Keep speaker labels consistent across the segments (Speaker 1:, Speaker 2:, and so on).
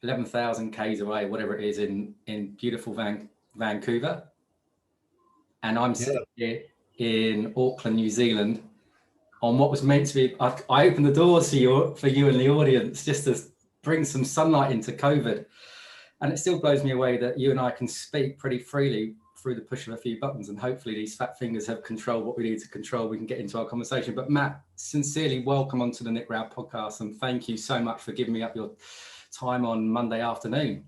Speaker 1: 11,000 Ks away, whatever it is, in beautiful Vancouver. And I'm sitting here in Auckland, New Zealand, on what was meant to be, I opened the doors for you and the audience just to bring some sunlight into COVID. And it still blows me away that you and I can speak pretty freely through the push of a few buttons, and hopefully these fat fingers have controlled what we need to control. We can get into our conversation. But Matt, sincerely welcome onto the Nick Roud Podcast, and thank you so much for giving me up your time on Monday afternoon.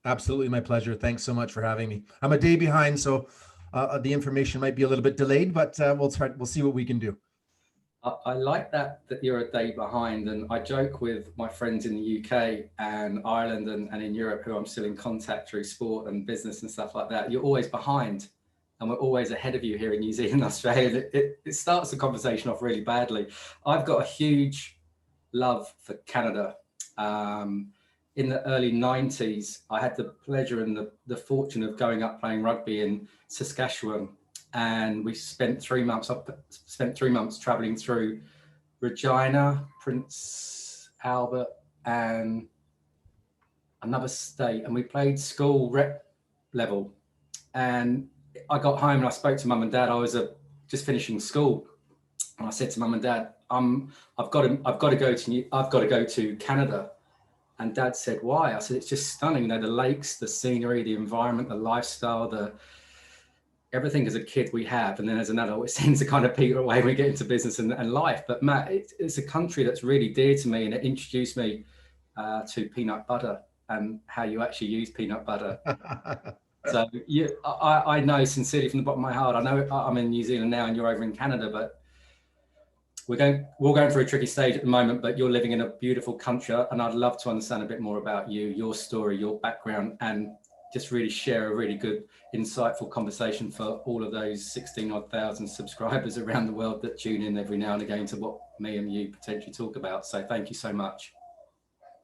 Speaker 2: Absolutely, my pleasure. Thanks so much for having me. I'm a day behind, so the information might be a little bit delayed, but we'll see what we can do.
Speaker 1: I like that you're a day behind, and I joke with my friends in the UK and Ireland and in Europe, who I'm still in contact through sport and business and stuff like that. You're always behind, and we're always ahead of you here in New Zealand and Australia. It starts the conversation off really badly. I've got a huge love for Canada. In the early 90s, I had the pleasure and the fortune of going up playing rugby in Saskatchewan. And we spent 3 months. I spent 3 months traveling through Regina, Prince Albert, and another state. And we played school rep level. And I got home and I spoke to mum and dad. I was just finishing school, and I said to mum and dad, "I've got to go to Canada." And dad said, "Why?" I said, "It's just stunning. You know, the lakes, the scenery, the environment, the lifestyle, everything as a kid we have, and then as an adult it seems to kind of peter away when we get into business and life." But Matt, it's a country that's really dear to me, and it introduced me to peanut butter and how you actually use peanut butter. So I know sincerely from the bottom of my heart, I know I'm in New Zealand now and you're over in Canada, but we're going through a tricky stage at the moment, but you're living in a beautiful country, and I'd love to understand a bit more about you, your story, your background, and just really share a really good, insightful conversation for all of those 16,000 subscribers around the world that tune in every now and again to what me and you potentially talk about. So thank you so much.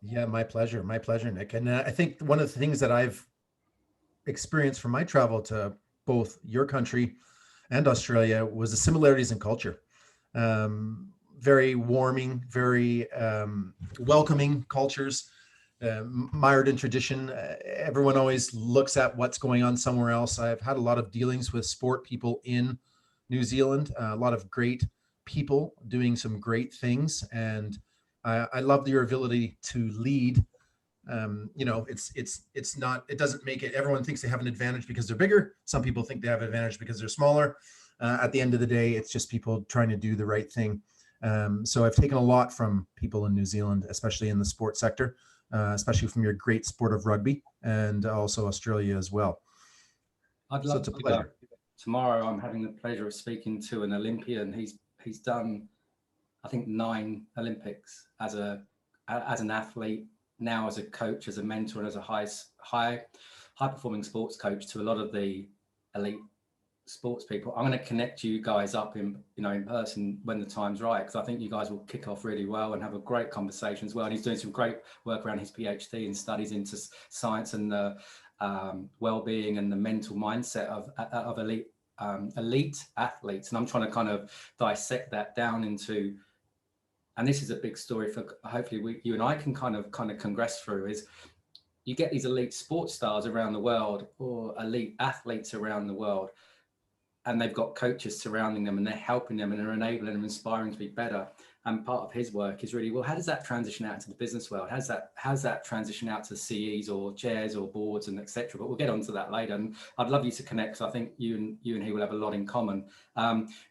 Speaker 2: Yeah, my pleasure, Nick. And I think one of the things that I've experienced from my travel to both your country and Australia was the similarities in culture. Very warming, very welcoming cultures. Mired in tradition. Everyone always looks at what's going on somewhere else. I've had a lot of dealings with sport people in New Zealand, a lot of great people doing some great things. And I love your ability to lead. It's not, it doesn't make it, everyone thinks they have an advantage because they're bigger. Some people think they have an advantage because they're smaller. At the end of the day, it's just people trying to do the right thing. So I've taken a lot from people in New Zealand, especially in the sports sector. Especially from your great sport of rugby, and also Australia as well.
Speaker 1: So it's a pleasure. Tomorrow I'm having the pleasure of speaking to an Olympian. He's done, I think, 9 Olympics as an athlete, now as a coach, as a mentor, and as a high performing sports coach to a lot of the elite sports people. I'm going to connect you guys up in person when the time's right, because I think you guys will kick off really well and have a great conversation as well. And he's doing some great work around his PhD and studies into science and the well-being and the mental mindset of elite athletes. And I'm trying to kind of dissect that down into, and this is a big story for hopefully you and I can kind of congress through, is you get these elite sports stars around the world or elite athletes around the world, and they've got coaches surrounding them and they're helping them and they're enabling them, inspiring to be better. And part of his work is really, well, how does that transition out to the business world? How's that transition out to CEs or chairs or boards and etc. But we'll get onto that later. And I'd love you to connect, because I think you and he will have a lot in common.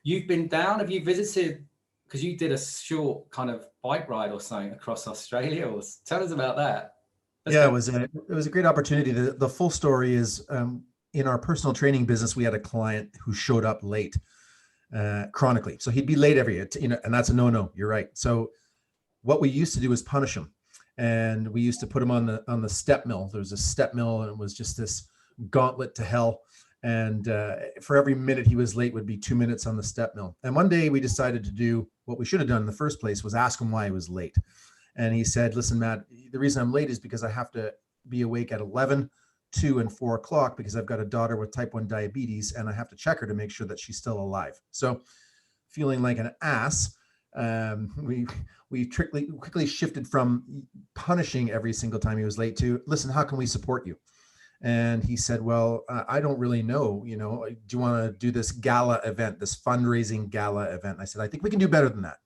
Speaker 1: You've been down, have you visited, because you did a short kind of bike ride or something across Australia, or tell us about that.
Speaker 2: It was a great opportunity. The full story is, in our personal training business, we had a client who showed up late, chronically. So he'd be late every year, and that's a no-no. You're right. So what we used to do is punish him, and we used to put him on the step mill. There was a step mill, and it was just this gauntlet to hell. And for every minute he was late would be 2 minutes on the step mill. And one day we decided to do what we should have done in the first place, was ask him why he was late. And he said, "Listen, Matt, the reason I'm late is because I have to be awake at 11, 2, and 4 o'clock because I've got a daughter with type 1 diabetes and I have to check her to make sure that she's still alive." So feeling like an ass, we quickly shifted from punishing every single time he was late to, listen, how can we support you? And he said, well, I don't really know, do you want to do this gala event, this fundraising gala event? And I said, I think we can do better than that.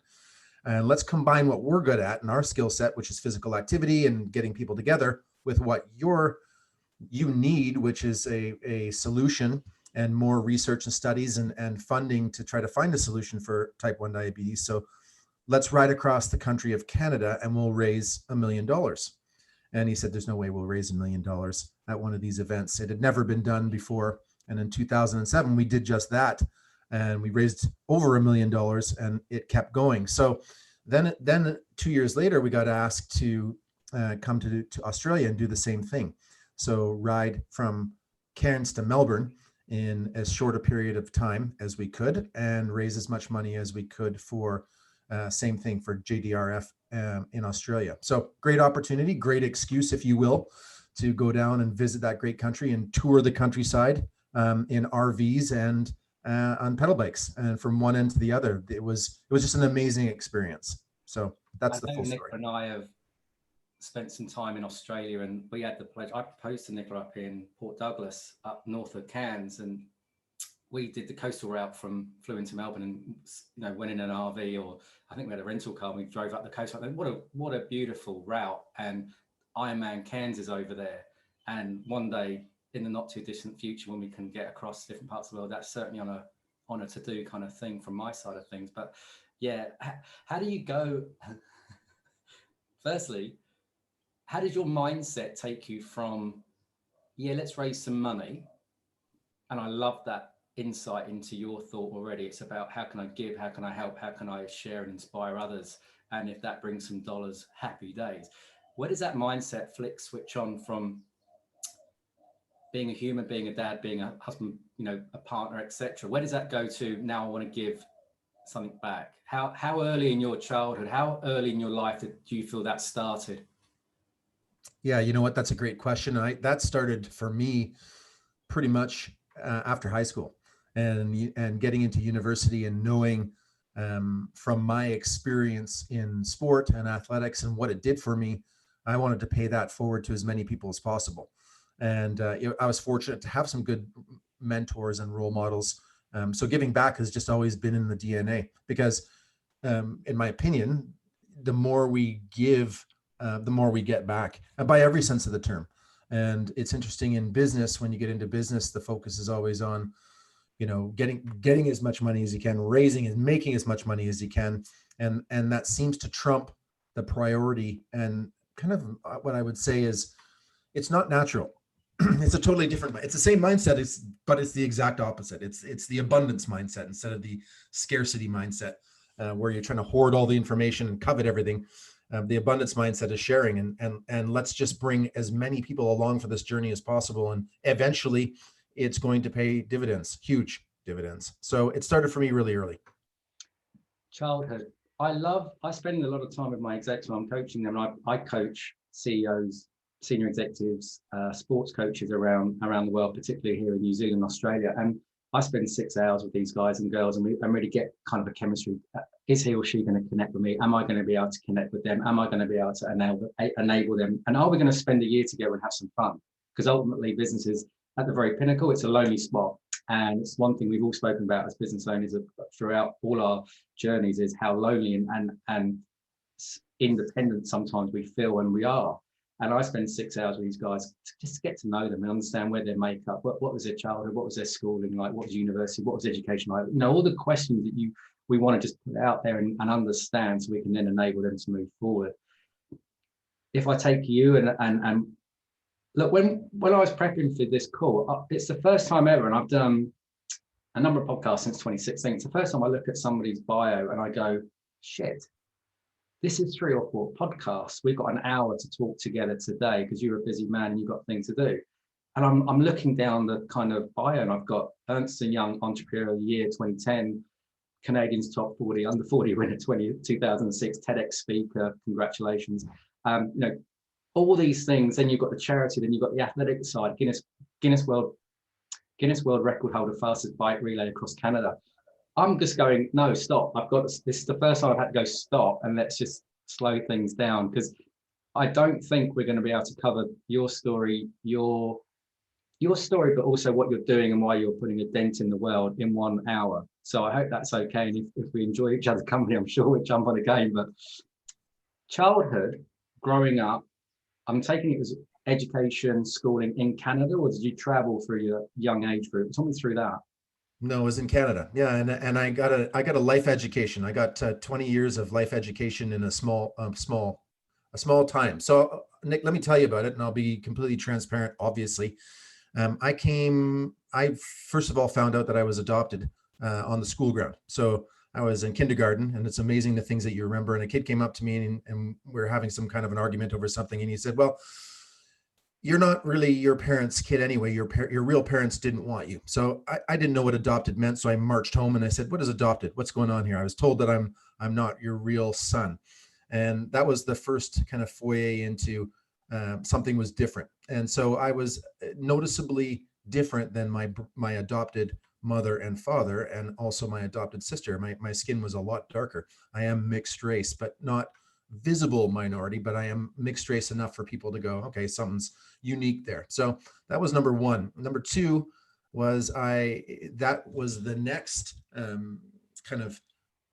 Speaker 2: And let's combine what we're good at and our skill set, which is physical activity and getting people together, with what you need, which is a solution and more research and studies and funding to try to find a solution for type 1 diabetes. So let's ride across the country of Canada and we'll raise $1 million. And he said, there's no way we'll raise $1 million at one of these events. It had never been done before. And in 2007, we did just that. And we raised over $1 million and it kept going. So then 2 years later, we got asked to come to Australia and do the same thing. So ride from Cairns to Melbourne in as short a period of time as we could and raise as much money as we could for same thing for JDRF in Australia. So great opportunity, great excuse, if you will, to go down and visit that great country and tour the countryside in RVs and on pedal bikes, and from one end to the other. It was just an amazing experience. So that's the full
Speaker 1: Nick
Speaker 2: story.
Speaker 1: and I have spent some time in Australia, and we had the pleasure. I proposed to Nicola up in Port Douglas, up north of Cairns, and we did the coastal route flew into Melbourne, and went in an RV, or I think we had a rental car. And we drove up the coast. What a beautiful route! And Ironman Cairns is over there, and one day in the not too distant future, when we can get across different parts of the world, that's certainly on a to-do kind of thing from my side of things. But yeah, how do you go? Firstly, how did your mindset take you from, let's raise some money? And I love that insight into your thought already. It's about, how can I give? How can I help? How can I share and inspire others? And if that brings some dollars, happy days. Where does that mindset switch on from being a human, being a dad, being a husband, a partner, etc.? Where does that go to, now I want to give something back? How early in your childhood, how early in your life do you feel that started?
Speaker 2: Yeah, you know what? That's a great question. That started for me pretty much after high school and getting into university, and knowing from my experience in sport and athletics and what it did for me, I wanted to pay that forward to as many people as possible. And I was fortunate to have some good mentors and role models. So giving back has just always been in the DNA, because in my opinion, the more we give, the more we get back, and by every sense of the term. And it's interesting in business, when you get into business, the focus is always on, getting as much money as you can, raising and making as much money as you can. And that seems to trump the priority. And kind of what I would say is, it's not natural. It's a totally different, it's the same mindset, but it's the exact opposite. It's the abundance mindset instead of the scarcity mindset, where you're trying to hoard all the information and covet everything. The abundance mindset is sharing, and let's just bring as many people along for this journey as possible. And eventually it's going to pay dividends, huge dividends. So it started for me really early.
Speaker 1: Childhood. I spend a lot of time with my execs when I'm coaching them. I coach CEOs, senior executives, sports coaches around the world, particularly here in New Zealand, Australia. And I spend 6 hours with these guys and girls, and really get kind of a chemistry. Is he or she going to connect with me? Am I going to be able to connect with them? Am I going to be able to enable them? And are we going to spend a year together and have some fun? Because ultimately, business is at the very pinnacle. It's a lonely spot. And it's one thing we've all spoken about as business owners throughout all our journeys, is how lonely and independent sometimes we feel when we are. And I spend 6 hours with these guys just to get to know them and understand where their makeup, what was their childhood, what was their schooling like, what was university, what was education like, all the questions that we want to just put out there and understand, so we can then enable them to move forward. If I take you and look, when I was prepping for this call, it's the first time ever, and I've done a number of podcasts since 2016. It's the first time I look at somebody's bio and I go, shit, this is 3 or 4 podcasts. We've got an hour to talk together today because you're a busy man and you've got things to do. And I'm looking down the kind of bio, and I've got Ernst Young Entrepreneur of the Year 2010, Canadian's top 40, under 40 winner 2006, TEDx speaker, congratulations. All these things. Then you've got the charity, then you've got the athletic side, Guinness World record holder, fastest bike relay across Canada. I'm just going, no, stop. This is the first time I've had to go stop, and let's just slow things down, because I don't think we're going to be able to cover your story, your story, but also what you're doing and why you're putting a dent in the world in 1 hour. So I hope that's okay. And if we enjoy each other's company, I'm sure we'll jump on again. But childhood, growing up, I'm taking it as education, schooling in Canada, or did you travel through your young age group? Talk me through that.
Speaker 2: No, it was in Canada. Yeah, and I got a life education. I got 20 years of life education in a small time. So Nick, let me tell you about it, and I'll be completely transparent. Obviously, I first of all found out that I was adopted on the school ground. So I was in kindergarten, and it's amazing the things that you remember. And a kid came up to me, and we were having some kind of an argument over something, and he said, "Well, you're not really your parents' kid anyway. Your real parents didn't want you." So I didn't know what adopted meant. So I marched home and I said, "What is adopted? What's going on here?" I was told that I'm not your real son. And that was the first kind of foyer into something was different. And so I was noticeably different than my adopted mother and father, and also my adopted sister. My skin was a lot darker. I am mixed race, but not visible minority, but I am mixed race enough for people to go, okay, something's unique there. So that was number one. Number two was that was the next kind of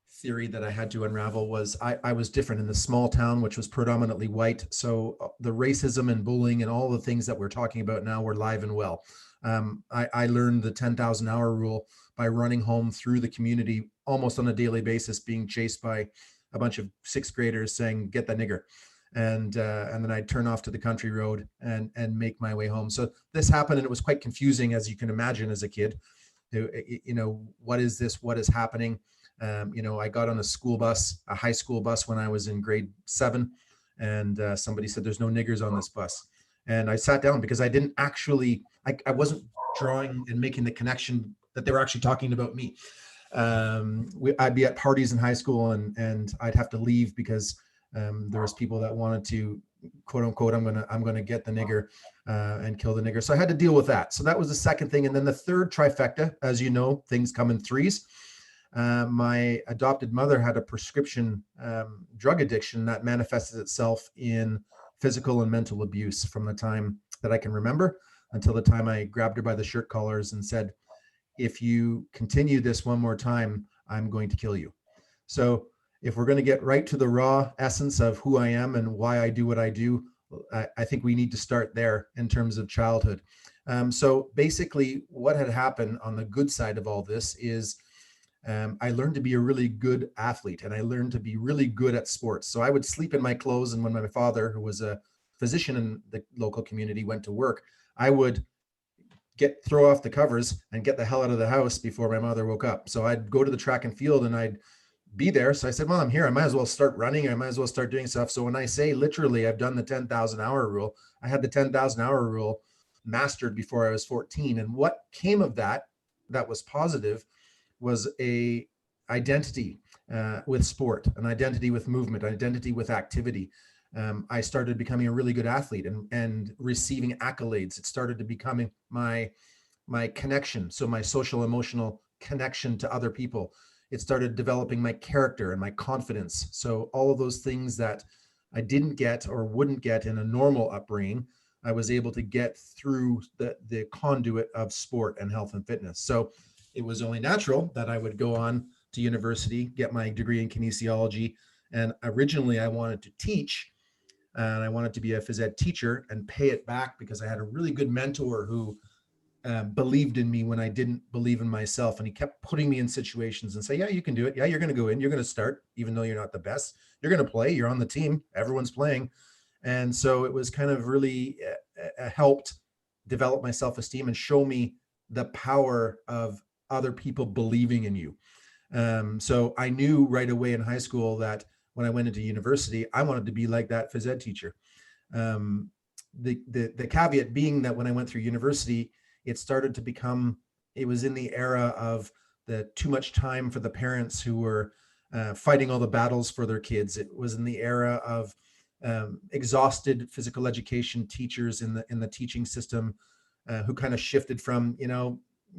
Speaker 2: theory that I had to unravel. Was I was different in the small town, which was predominantly white. So the racism and bullying and all the things that we're talking about now were live and well. I learned the 10,000 hour rule by running home through the community almost on a daily basis, being chased by a bunch of sixth graders saying, "Get the nigger." And then I'd turn off to the country road and make my way home. So this happened, and it was quite confusing, as you can imagine, as a kid. What is this? What is happening? I got on a high school bus when I was in grade 7, and somebody said, "There's no niggers on this bus." And I sat down because I didn't actually, I wasn't drawing and making the connection that they were actually talking about me. I'd be at parties in high school, and I'd have to leave because there was people that wanted to, quote unquote, I'm gonna get the nigger and kill the nigger. So I had to deal with that. So that was the second thing. And then the third trifecta, as you know, things come in threes. My adopted mother had a prescription drug addiction that manifested itself in physical and mental abuse from the time that I can remember until the time I grabbed her by the shirt collars and said, "If you continue this one more time, I'm going to kill you." So if we're going to get right to the raw essence of who I am and why I do what I do, I think we need to start there in terms of childhood. So basically what had happened on the good side of all this is I learned to be a really good athlete, and I learned to be really good at sports. So I would sleep in my clothes. And when my father, who was a physician in the local community, went to work, I would throw off the covers and get the hell out of the house before my mother woke up. So I'd go to the track and field and I'd be there. So I said, "Well, I'm here. I might as well start running. I might as well start doing stuff." So when I say literally I've done the 10,000 hour rule, I had the 10,000 hour rule mastered before I was 14. And what came of that was positive was a identity with sport, an identity with movement, identity with activity. I started becoming a really good athlete and receiving accolades. It started to becoming my connection. So my social emotional connection to other people. It started developing my character and my confidence. So all of those things that I didn't get or wouldn't get in a normal upbringing, I was able to get through the conduit of sport and health and fitness. So it was only natural that I would go on to university, get my degree in kinesiology. And originally I wanted to teach, and I wanted to be a phys ed teacher and pay it back because I had a really good mentor who believed in me when I didn't believe in myself. And he kept putting me in situations and say, "Yeah, you can do it. Yeah, you're going to go in, you're going to start, even though you're not the best, you're going to play, you're on the team, everyone's playing." And so it was kind of really helped develop my self-esteem and show me the power of other people believing in you. So I knew right away in high school that when I went into university, I wanted to be like that phys ed teacher. The caveat being that when I went through university, it started to become, it was in the era of the too much time for the parents who were fighting all the battles for their kids. It was in the era of exhausted physical education teachers in the teaching system who kind of shifted from,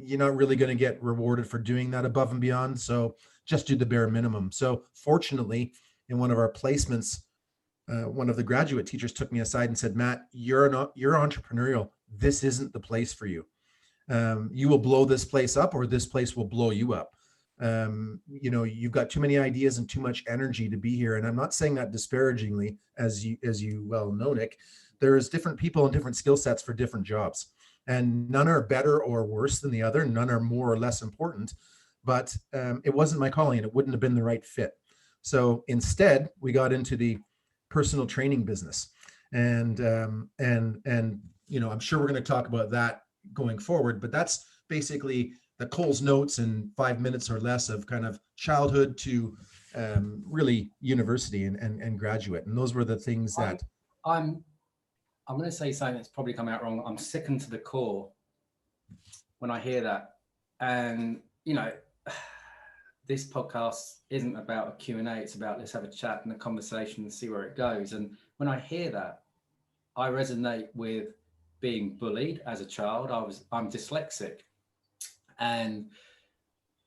Speaker 2: you're not really going to get rewarded for doing that above and beyond. So just do the bare minimum. So fortunately, in one of our placements, one of the graduate teachers took me aside and said, Matt, you're entrepreneurial. This isn't the place for you. You will blow this place up, or this place will blow you up. You've got too many ideas and too much energy to be here. And I'm not saying that disparagingly, as you well know, Nick. There's different people and different skill sets for different jobs, and none are better or worse than the other. None are more or less important, but it wasn't my calling, and it wouldn't have been the right fit. So instead, we got into the personal training business, and I'm sure we're going to talk about that going forward. But that's basically the Cole's Notes in 5 minutes or less of kind of childhood to really university and graduate. And those were the things that
Speaker 1: I'm going to say something that's probably come out wrong. I'm sickened to the core when I hear that. And, this podcast isn't about a Q&A. It's about let's have a chat and a conversation and see where it goes. And when I hear that, I resonate with being bullied as a child. I'm dyslexic. And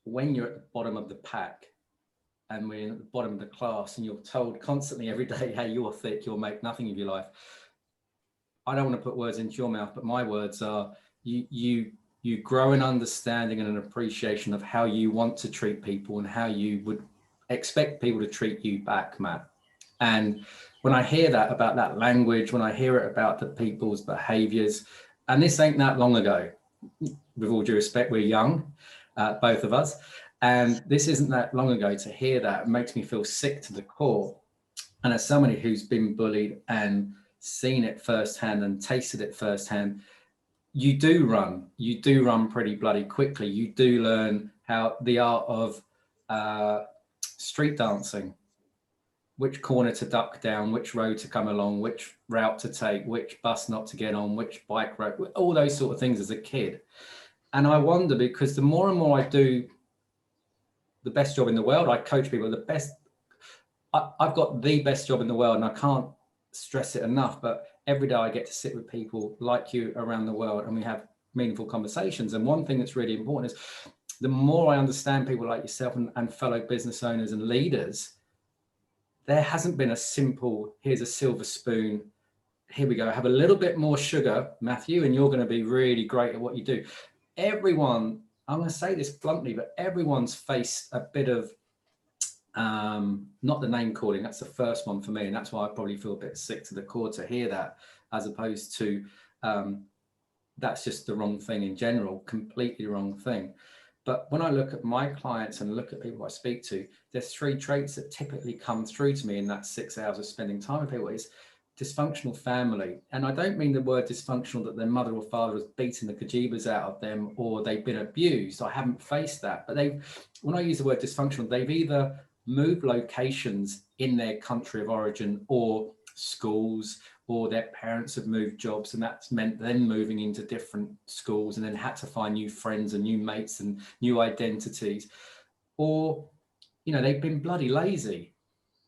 Speaker 1: when you're at the bottom of the pack and we're at the bottom of the class and you're told constantly every day, hey, you're thick, you'll make nothing of your life. I don't want to put words into your mouth, but my words are you grow an understanding and an appreciation of how you want to treat people and how you would expect people to treat you back, Matt. And when I hear that about that language, when I hear it about the people's behaviors, and this ain't that long ago, with all due respect, we're young, both of us, and this isn't that long ago. To hear that, it makes me feel sick to the core. And as somebody who's been bullied and seen it firsthand and tasted it firsthand, you do run pretty bloody quickly. You do learn how the art of street dancing, which corner to duck down, which road to come along, which route to take, which bus not to get on, which bike road, all those sort of things as a kid. And I wonder, because the more and more I do the best job in the world, I coach people, I've got the best job in the world, and I can't stress it enough, but every day I get to sit with people like you around the world and we have meaningful conversations. And one thing that's really important is the more I understand people like yourself and fellow business owners and leaders, there hasn't been a simple, here's a silver spoon, here we go, have a little bit more sugar, Matthew, and you're going to be really great at what you do. Everyone, I'm going to say this bluntly, but everyone's faced a bit of not the name calling, that's the first one for me, and that's why I probably feel a bit sick to the core to hear that, as opposed to that's just the wrong thing in general, completely wrong thing. But when I look at my clients and look at people I speak to, there's 3 traits that typically come through to me in that 6 hours of spending time with people. Is dysfunctional family. And I don't mean the word dysfunctional that their mother or father was beating the kajibas out of them or they've been abused. I haven't faced that. But when I use the word dysfunctional, they've either moved locations in their country of origin or schools, or their parents have moved jobs, and that's meant them moving into different schools and then had to find new friends and new mates and new identities. Or, they've been bloody lazy,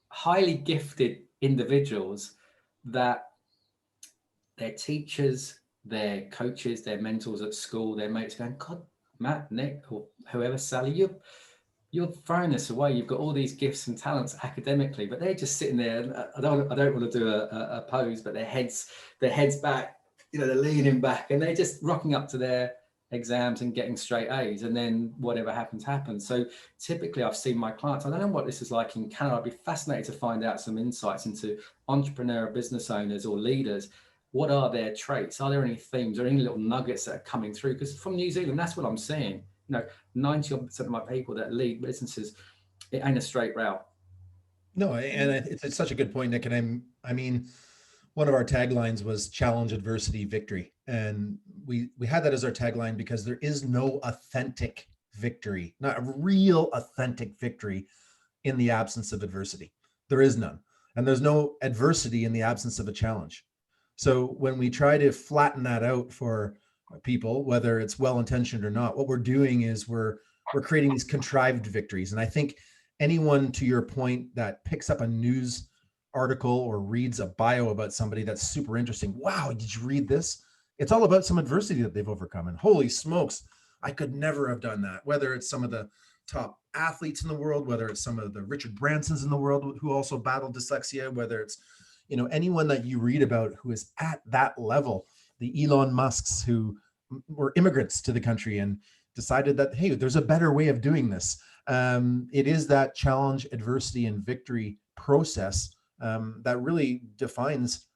Speaker 1: highly gifted individuals that their teachers, their coaches, their mentors at school, their mates going, God, Matt, Nick, or whoever, Sally, you're throwing this away. You've got all these gifts and talents academically, but they're just sitting there. And I don't want to do a pose, but their heads back, they're leaning back, and they're just rocking up to their exams and getting straight A's, and then whatever happens. So typically I've seen my clients, I don't know what this is like in Canada. I'd be fascinated to find out some insights into entrepreneur business owners or leaders. What are their traits? Are there any themes or any little nuggets that are coming through? Because from New Zealand, that's what I'm seeing. 90% of my people that lead businesses, it ain't a straight route.
Speaker 2: No, and it's such a good point, Nick. And I mean, one of our taglines was challenge, adversity, victory. And we had that as our tagline because there is no authentic victory, not a real authentic victory in the absence of adversity. There is none. And there's no adversity in the absence of a challenge. So when we try to flatten that out for people, whether it's well-intentioned or not, what we're doing is we're creating these contrived victories. And I think anyone, to your point, that picks up a news article or reads a bio about somebody that's super interesting, wow, did you read this? It's all about some adversity that they've overcome. And holy smokes, I could never have done that. Whether it's some of the top athletes in the world, whether it's some of the Richard Bransons in the world who also battled dyslexia, whether it's, anyone that you read about who is at that level, the Elon Musks who were immigrants to the country and decided that, hey, there's a better way of doing this. It is that challenge, adversity, and victory process that really defines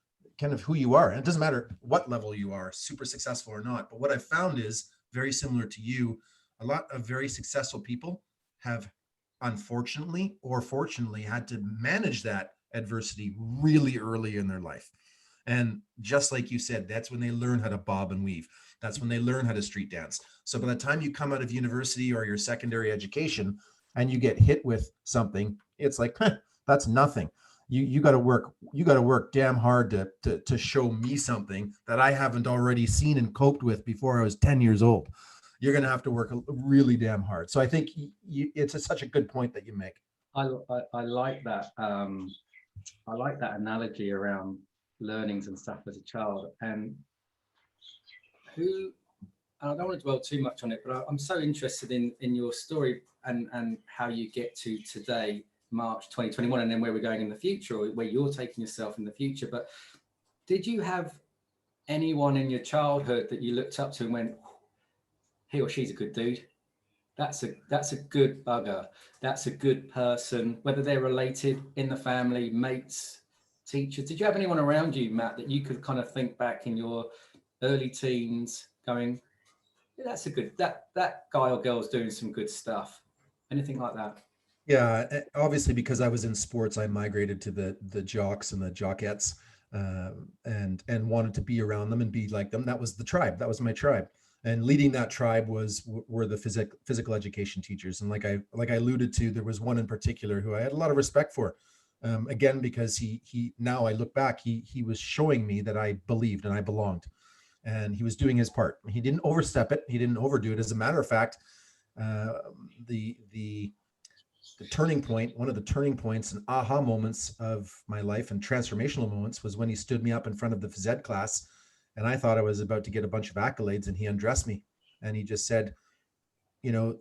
Speaker 2: kind of who you are. And it doesn't matter what level you are, super successful or not. But what I've found is very similar to you. A lot of very successful people have, unfortunately or fortunately, had to manage that adversity really early in their life. And just like you said, that's when they learn how to bob and weave. That's when they learn how to street dance. So by the time you come out of university or your secondary education and you get hit with something, it's like, that's nothing. You got to work damn hard to show me something that I haven't already seen and coped with before I was 10 years old. You're going to have to work really damn hard. So I think it's such a good point that you make.
Speaker 1: I like that. I like that analogy around learnings and stuff as a child. And I don't want to dwell too much on it, but I'm so interested in your story and how you get to today, March 2021, and then where we're going in the future, or where you're taking yourself in the future. But did you have anyone in your childhood that you looked up to and went, he or she's a good dude? That's a good bugger. That's a good person, whether they're related in the family, mates, teachers. Did you have anyone around you, Matt, that you could kind of think back in your early teens going, yeah, that's a good, that guy or girl's doing some good stuff? Anything like that?
Speaker 2: Yeah, obviously, because I was in sports, I migrated to the jocks and the jockettes, and wanted to be around them and be like them. That was the tribe. That was my tribe. And leading that tribe were the physical education teachers. And like I alluded to, there was one in particular who I had a lot of respect for. Again, because he now I look back, he was showing me that I believed and I belonged, and he was doing his part. He didn't overstep it. He didn't overdo it. As a matter of fact, the turning point, one of the turning points and aha moments of my life and transformational moments, was when he stood me up in front of the phys ed class, and I thought I was about to get a bunch of accolades, and he undressed me and he just said,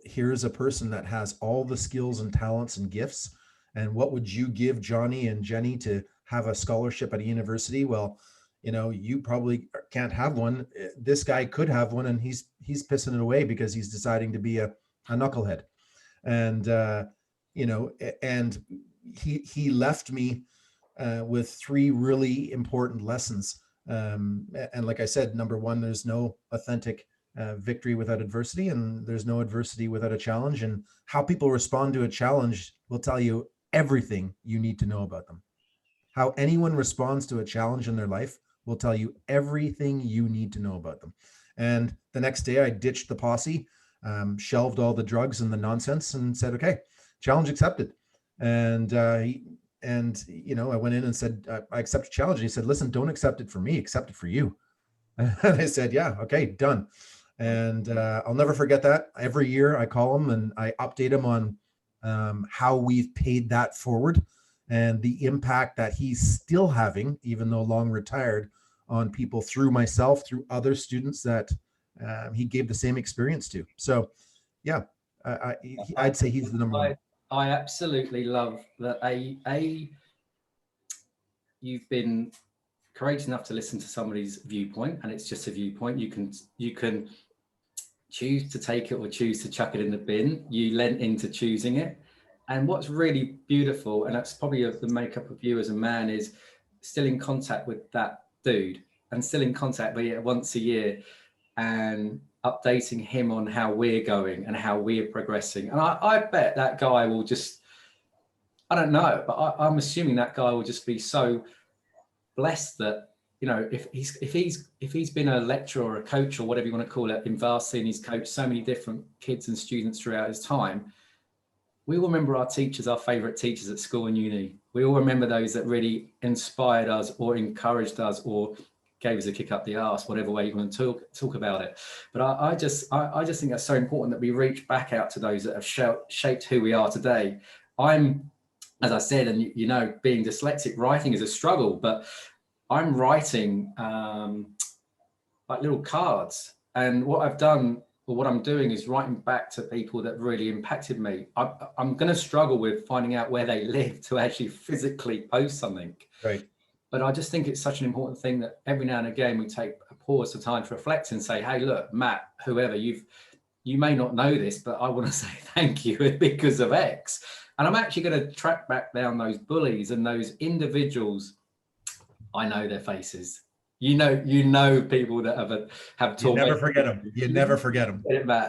Speaker 2: here's a person that has all the skills and talents and gifts. And what would you give Johnny and Jenny to have a scholarship at a university? Well, you probably can't have one. This guy could have one, and he's pissing it away because he's deciding to be a knucklehead. And and he left me with 3 really important lessons. And like I said, number 1, there's no authentic victory without adversity, and there's no adversity without a challenge. And how people respond to a challenge will tell you everything you need to know about them. How anyone responds to a challenge in their life will tell you everything you need to know about them. And the next day I ditched the posse, shelved all the drugs and the nonsense, and said, okay, challenge accepted. And I went in and said, I accept the challenge. And he said, listen, don't accept it for me, accept it for you. And I said, yeah, okay, done. And I'll never forget that. Every year I call him and I update him on how we've paid that forward and the impact that he's still having, even though long retired, on people through myself, through other students that he gave the same experience to. So yeah, I'd say he's the number one.
Speaker 1: I absolutely love that. You've been courageous enough to listen to somebody's viewpoint, and it's just a viewpoint. You can choose to take it or choose to chuck it in the bin. You lent into choosing it. And what's really beautiful, and that's probably the makeup of you as a man, is still in contact with that dude, and still in contact with it once a year, and updating him on how we're going and how we're progressing. And I bet that guy will just, I don't know, but I'm assuming that guy will just be so blessed that, if he's been a lecturer or a coach or whatever you want to call it in varsity, and he's coached so many different kids and students throughout his time, we all remember our teachers, our favorite teachers at school and uni. We all remember those that really inspired us or encouraged us or gave us a kick up the arse, whatever way you want to talk about it. But I just think that's so important that we reach back out to those that have shaped who we are today. I'm, as I said, and being dyslexic, writing is a struggle, but I'm writing like little cards. And what I've done But what I'm doing is writing back to people that really impacted me. I'm going to struggle with finding out where they live to actually physically post something.
Speaker 2: Right.
Speaker 1: But I just think it's such an important thing that every now and again we take a pause for time to reflect and say, hey, look, Matt, whoever, you may not know this, but I want to say thank you because of X. And I'm actually going to track back down those bullies and those individuals. I know their faces. You know people that have
Speaker 2: You never forget them. You never forget them.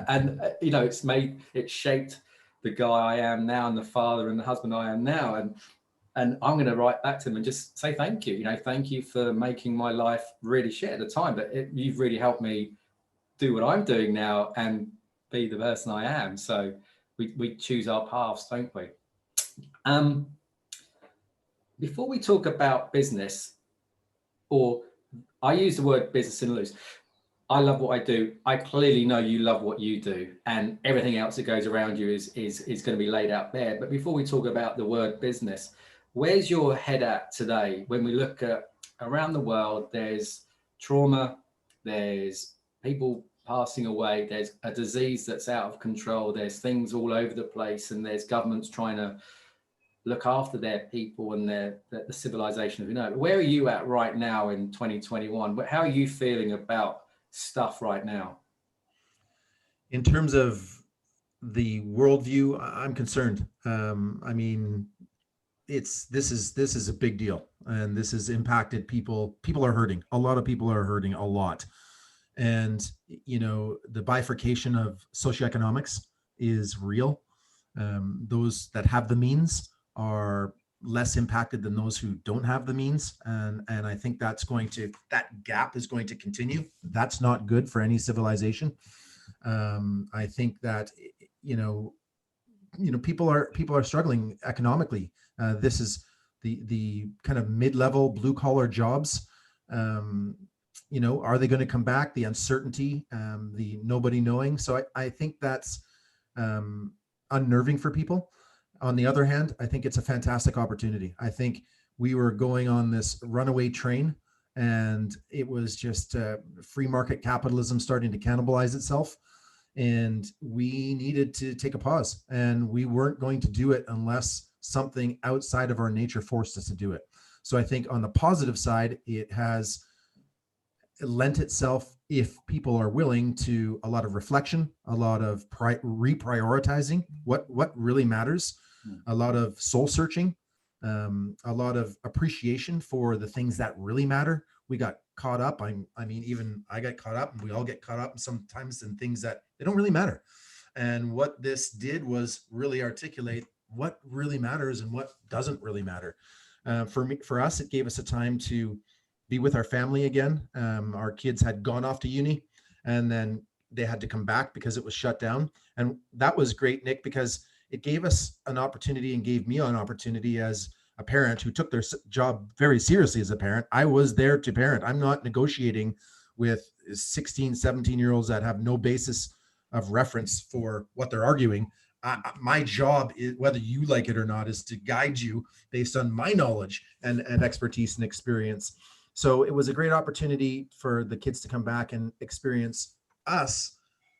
Speaker 1: And it's shaped the guy I am now and the father and the husband I am now. And I'm going to write back to them and just say thank you. Thank you for making my life really shit at the time, but you've really helped me do what I'm doing now and be the person I am. So we choose our paths, don't we? Before we talk about business, or I use the word business in loose. I love what I do. I clearly know you love what you do, and everything else that goes around you is going to be laid out there. But before we talk about the word business, where's your head at today? When we look at around the world, there's trauma, there's people passing away, there's a disease that's out of control, there's things all over the place, and there's governments trying to look after their people and the civilization. Where are you at right now in 2021? How are you feeling about stuff right now?
Speaker 2: In terms of the worldview, I'm concerned. I mean, this is a big deal, and this has impacted people. People are hurting. A lot of people are hurting a lot. And, the bifurcation of socioeconomics is real. Those that have the means are less impacted than those who don't have the means. And I think that gap is going to continue. That's not good for any civilization. I think that, people are struggling economically. This is the kind of mid-level blue collar jobs. Are they going to come back? The uncertainty, the nobody knowing. So I think that's unnerving for people. On the other hand, I think it's a fantastic opportunity. I think we were going on this runaway train, and it was just free market capitalism starting to cannibalize itself. And we needed to take a pause, and we weren't going to do it unless something outside of our nature forced us to do it. So I think on the positive side, it has lent itself, if people are willing, to a lot of reflection, a lot of reprioritizing what really matters, a lot of soul searching, a lot of appreciation for the things that really matter. We got caught up. Even I got caught up, and we all get caught up sometimes in things that they don't really matter. And what this did was really articulate what really matters and what doesn't really matter. For us, it gave us a time to be with our family again. Our kids had gone off to uni, and then they had to come back because it was shut down. And that was great, Nick, because it gave us an opportunity and gave me an opportunity as a parent who took their job very seriously as a parent. I was there to parent. I'm not negotiating with 16, 17-year-olds that have no basis of reference for what they're arguing. My job, is, whether you like it or not, is to guide you based on my knowledge and expertise and experience. So it was a great opportunity for the kids to come back and experience us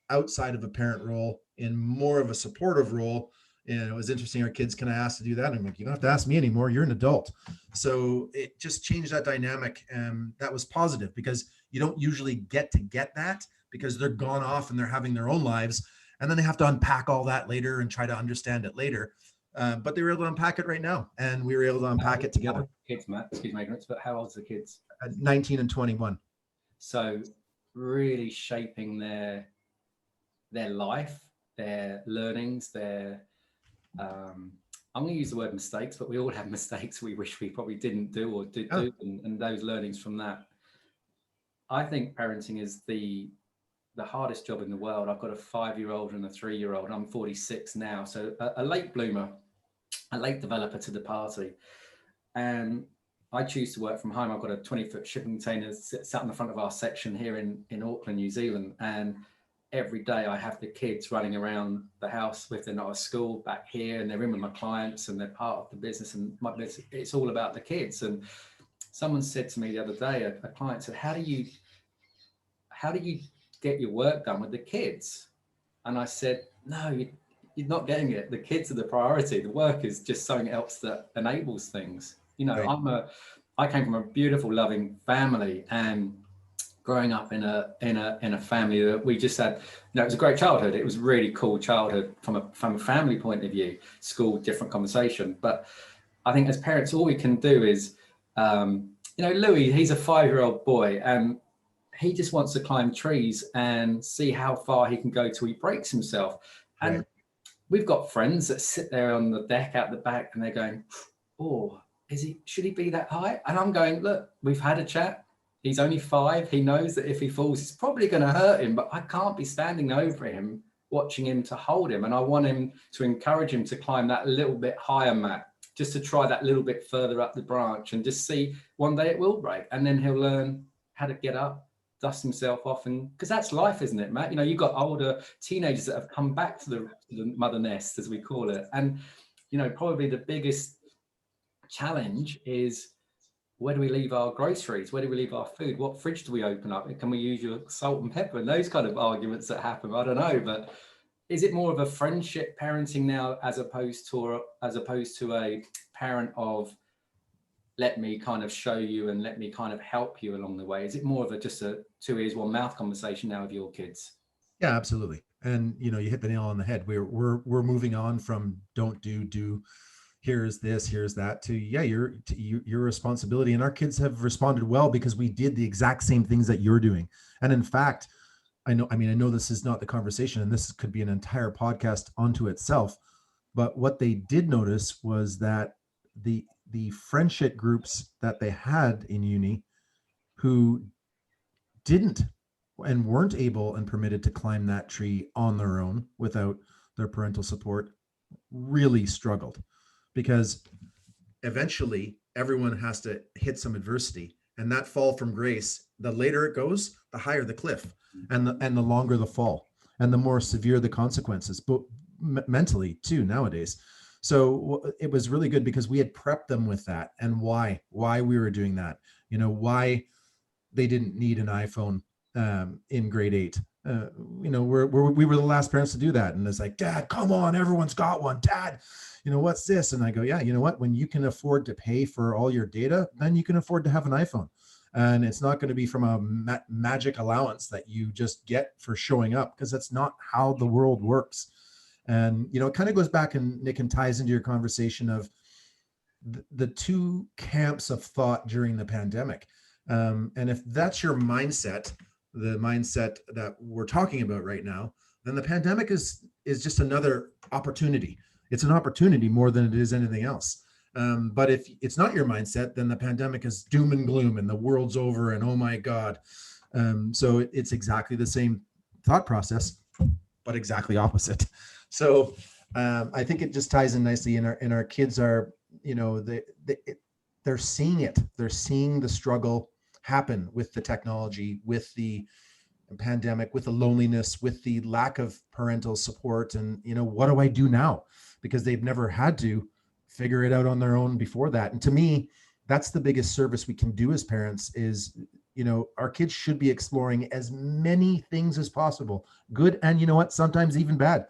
Speaker 2: outside of a parent role in more of a supportive role. And it was interesting. Our kids kind of asked to do that. And I'm like, you don't have to ask me anymore. You're an adult. So it just changed that dynamic. And that was positive, because you don't usually get that, because they're gone off and they're having their own lives. And then they have to unpack all that later and try to understand it later. But they were able to unpack it right now. And we were able to unpack it together.
Speaker 1: Kids, Matt, excuse my ignorance, but how old are the kids?
Speaker 2: 19 and 21.
Speaker 1: So really shaping their life, their learnings, I'm going to use the word mistakes, but we all have mistakes we wish we probably didn't do or did do, and those learnings from that. I think parenting is the hardest job in the world. I've got a 5-year-old and a 3-year-old. I'm 46 now, so a late bloomer, a late developer to the party. And I choose to work from home. I've got a 20-foot shipping container sat in the front of our section here in Auckland, New Zealand. And every day I have the kids running around the house if they're not at school back here, and they're in with my clients and they're part of the business, and it's all about the kids. And someone said to me the other day, a client said, how do you get your work done with the kids. And I said, no, you're not getting it. The kids are the priority. The work is just something else that enables things. You know,
Speaker 2: Right.
Speaker 1: I came from a beautiful, loving family, and growing up in a family that we just had, it was a great childhood. It was a really cool childhood from a family point of view. School, different conversation. But I think as parents, all we can do is, Louis, he's a 5-year-old boy, and he just wants to climb trees and see how far he can go till he breaks himself.
Speaker 2: Right.
Speaker 1: And we've got friends that sit there on the deck out the back, and they're going, oh, should he be that high? And I'm going, look, we've had a chat. He's only 5. He knows that if he falls, it's probably going to hurt him, but I can't be standing over him, watching him to hold him. And I want him to encourage him to climb that little bit higher, Matt, just to try that little bit further up the branch and just see one day it will break. And then he'll learn how to get up, dust himself off. And because that's life, isn't it, Matt? You've got older teenagers that have come back to the mother nest, as we call it. And, probably the biggest challenge is, where do we leave our groceries? Where do we leave our food? What fridge do we open up? Can we use your salt and pepper? And those kind of arguments that happen. I don't know, but is it more of a friendship parenting now as opposed to a parent of, let me kind of show you and let me kind of help you along the way? Is it more of just a 2 ears, 1 mouth conversation now with your kids?
Speaker 2: Yeah, absolutely. And you hit the nail on the head. We're moving on from don't do, here's this, here's that, to your responsibility. And our kids have responded well because we did the exact same things that you're doing. And in fact, I know this is not the conversation, and this could be an entire podcast unto itself, but what they did notice was that the friendship groups that they had in uni who didn't and weren't able and permitted to climb that tree on their own without their parental support really struggled, because eventually everyone has to hit some adversity, and that fall from grace, the later it goes, the higher the cliff, and the longer the fall, and the more severe the consequences, but mentally too nowadays. So it was really good because we had prepped them with that, and why we were doing that, why they didn't need an iPhone in grade 8. We were the last parents to do that. And it's like, Dad, come on, everyone's got one. Dad, what's this? And I go, yeah, you know what? When you can afford to pay for all your data, then you can afford to have an iPhone. And it's not going to be from a magic allowance that you just get for showing up, because that's not how the world works. And, it kind of goes back, and Nick, and ties into your conversation of the two camps of thought during the pandemic. And if that's your mindset, the mindset that we're talking about right now, then the pandemic is just another opportunity. It's an opportunity more than it is anything else. But if it's not your mindset, then the pandemic is doom and gloom and the world's over and oh my God. So it's exactly the same thought process, but exactly opposite. So I think it just ties in nicely. And our kids are, they're seeing it. They're seeing the struggle happen with the technology, with the pandemic, with the loneliness, with the lack of parental support. And, what do I do now? Because they've never had to figure it out on their own before that. And to me, that's the biggest service we can do as parents is, our kids should be exploring as many things as possible, good and sometimes even bad,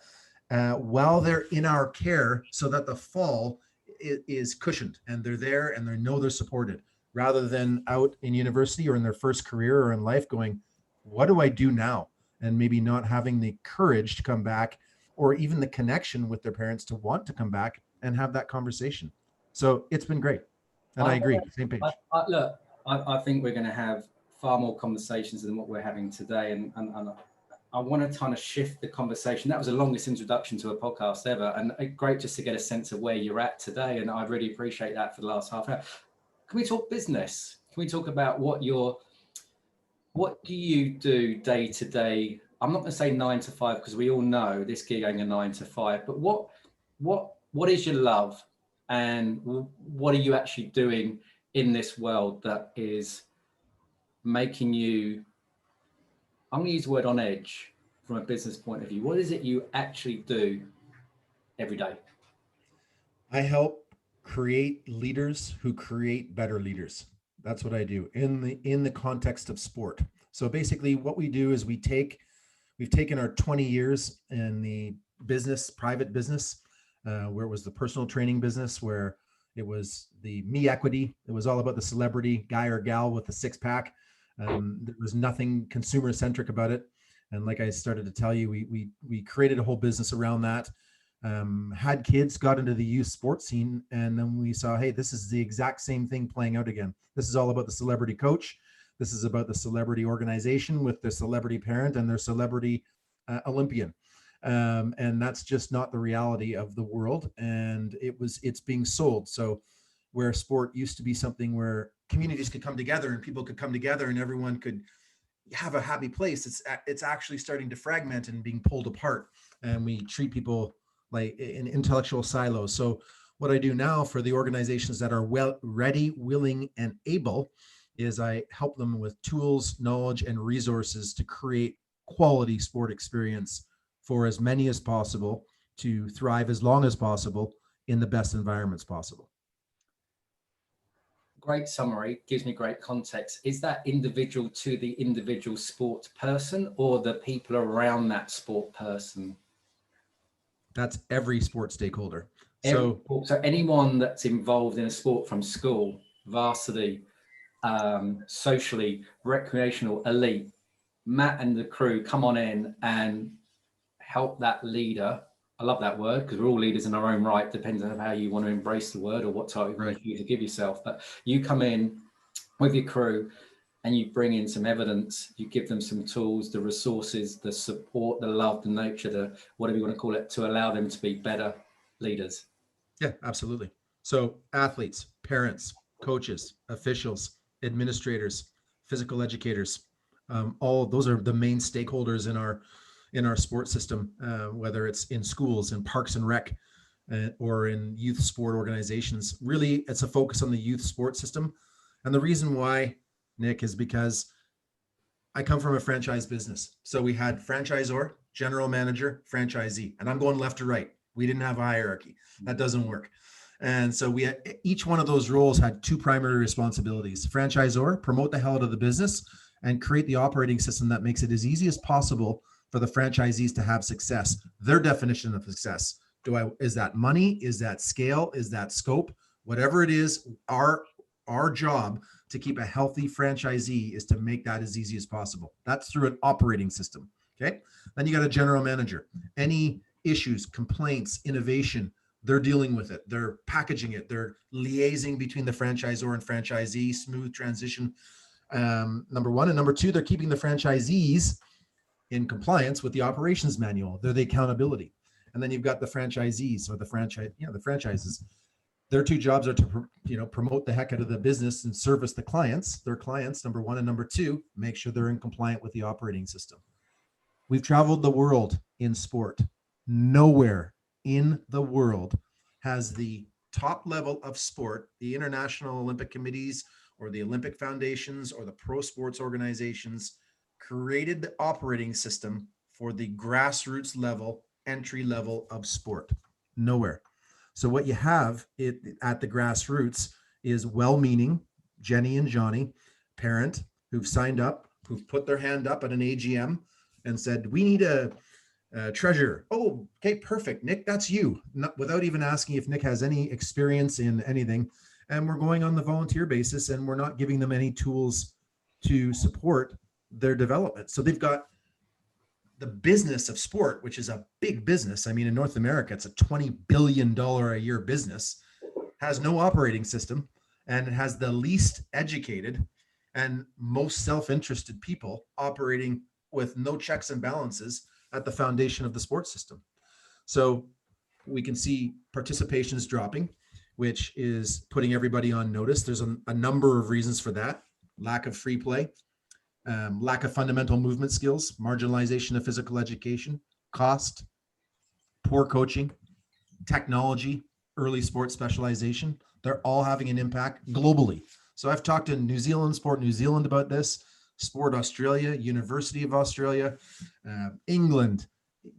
Speaker 2: while they're in our care, so that the fall is cushioned and they're there and they know they're supported, rather than out in university or in their first career or in life going, what do I do now? And maybe not having the courage to come back, or even the connection with their parents to want to come back and have that conversation. So it's been great. And I agree, same page.
Speaker 1: I think we're going to have far more conversations than what we're having today. And I want to kind of shift the conversation. That was the longest introduction to a podcast ever. And great just to get a sense of where you're at today. And I really appreciate that for the last half hour. Can we talk business? Can we talk about what do you do day to day? I'm not going to say 9 to 5, because we all know this gig ain't a 9 to 5, but what is your love, and what are you actually doing in this world that is making you, I'm going to use the word on edge from a business point of view? What is it you actually do every day?
Speaker 2: I help create leaders who create better leaders. That's what I do in the context of sport. So basically what we do is we've taken our 20 years in the business, private business, where it was the personal training business, where it was the me equity. It was all about the celebrity guy or gal with the six pack. There was nothing consumer centric about it. And like I started to tell you, we created a whole business around that. Had kids, got into the youth sports scene, and then we saw, hey, this is the exact same thing playing out again. This is all about the celebrity coach. This is about the celebrity organization with the celebrity parent and their celebrity Olympian. And that's just not the reality of the world. And it's being sold. So where sport used to be something where communities could come together and people could come together and everyone could have a happy place, it's actually starting to fragment and being pulled apart. And we treat people like in intellectual silos. So what I do now for the organizations that are ready, willing, and able is I help them with tools, knowledge, and resources to create quality sport experience for as many as possible to thrive as long as possible in the best environments possible.
Speaker 1: Great summary, gives me great context. Is that individual to the individual sport person or the people around that sport person?
Speaker 2: That's every sport stakeholder.
Speaker 1: So anyone that's involved in a sport, from school, varsity, socially, recreational, elite, Matt and the crew come on in and help that leader. I love that word because we're all leaders in our own right, depends on how you want to embrace the word or what type of you to give yourself. But you come in with your crew and you bring in some evidence, you give them some tools, the resources, the support, the love, the nurture, the whatever you want to call it, to allow them to be better leaders.
Speaker 2: Yeah, absolutely. So athletes, parents, coaches, officials, administrators, physical educators, all those are the main stakeholders in our sports system, whether it's in schools, in parks and rec, or in youth sport organizations. Really, it's a focus on the youth sport system. And the reason why, Nick, is because I come from a franchise business. So we had franchisor, general manager, franchisee, and I'm going left to right. We didn't have a hierarchy. That doesn't work. And so we had, each one of those roles had two primary responsibilities. Franchisor, promote the hell out of the business and create the operating system that makes it as easy as possible for the franchisees to have success. Their definition of success. Is that money? Is that scale? Is that scope? Whatever it is, our job to keep a healthy franchisee is to make that as easy as possible. That's through an operating system. Okay. Then you got a general manager. Any issues, complaints, innovation, they're dealing with it. They're packaging it. They're liaising between the franchisor and franchisee, smooth transition. Number one. And number two, they're keeping the franchisees in compliance with the operations manual. They're the accountability. And then you've got the franchisees or the franchises. Their two jobs are to, promote the heck out of the business and service the clients, their clients, number one. And number two, make sure they're in compliant with the operating system. We've traveled the world in sport. Nowhere in the world has the top level of sport, the International Olympic Committees or the Olympic Foundations or the pro sports organizations, created the operating system for the grassroots level, entry level of sport. Nowhere. So what you have at the grassroots is well-meaning Jenny and Johnny, parent, who've signed up, who've put their hand up at an AGM and said, we need a treasurer. Oh, okay, perfect. Nick, that's you. Without even asking if Nick has any experience in anything. And we're going on the volunteer basis and we're not giving them any tools to support their development. So they've got the business of sport, which is a big business. I mean, in North America, it's a $20 billion a year business, has no operating system, and it has the least educated and most self-interested people operating with no checks and balances at the foundation of the sports system. So we can see participations dropping, which is putting everybody on notice. There's a number of reasons for that. Lack of free play, lack of fundamental movement skills, marginalization of physical education, cost, poor coaching, technology, early sports specialization. They're all having an impact globally. So I've talked to New Zealand, Sport New Zealand about this, Sport Australia, University of Australia, England,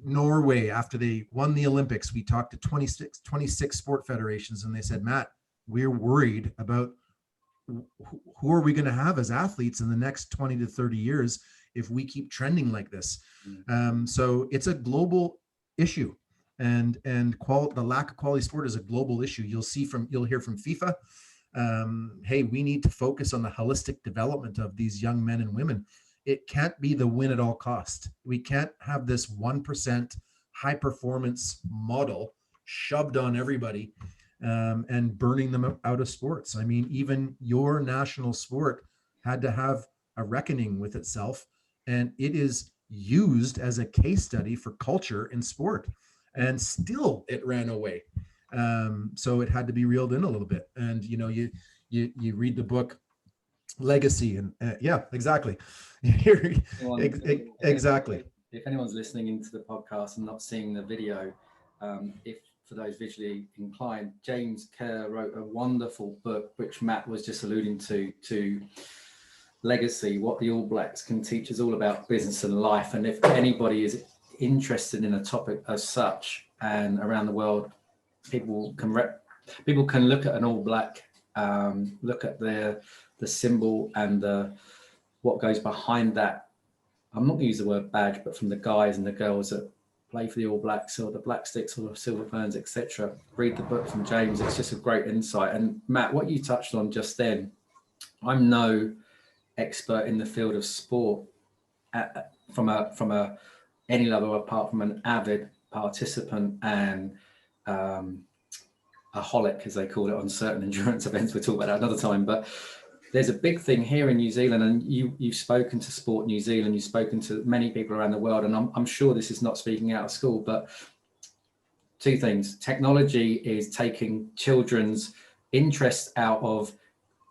Speaker 2: Norway. After they won the Olympics, we talked to 26 sport federations and they said, Matt, we're worried about who are we going to have as athletes in the next 20 to 30 years if we keep trending like this? So it's a global issue, and the lack of quality sport is a global issue. You'll hear from FIFA, hey, we need to focus on the holistic development of these young men and women. It can't be the win at all cost. We can't have this 1% high performance model shoved on everybody, and burning them out of sports. I mean, even your national sport had to have a reckoning with itself, and it is used as a case study for culture in sport, and still it ran away. So it had to be reeled in a little bit. And you read the book Legacy, and yeah, exactly. Exactly.
Speaker 1: If anyone's listening into the podcast and not seeing the video, if for those visually inclined, James Kerr wrote a wonderful book, which Matt was just alluding to Legacy, what the All Blacks can teach us all about business and life. And if anybody is interested in a topic as such, and around the world, people can look at an All Black, look at the symbol and what goes behind that. I'm not going to use the word badge, but from the guys and the girls that play for the All Blacks or the Black Sticks or the Silver Ferns, etc. Read the book from James. It's just a great insight. And Matt, what you touched on just then, I'm no expert in the field of sport from any level apart from an avid participant and a holic, as they call it, on certain endurance events. We'll talk about that another time. But there's a big thing here in New Zealand, and you've spoken to Sport New Zealand, you've spoken to many people around the world, and I'm sure this is not speaking out of school, but two things. Technology is taking children's interest out of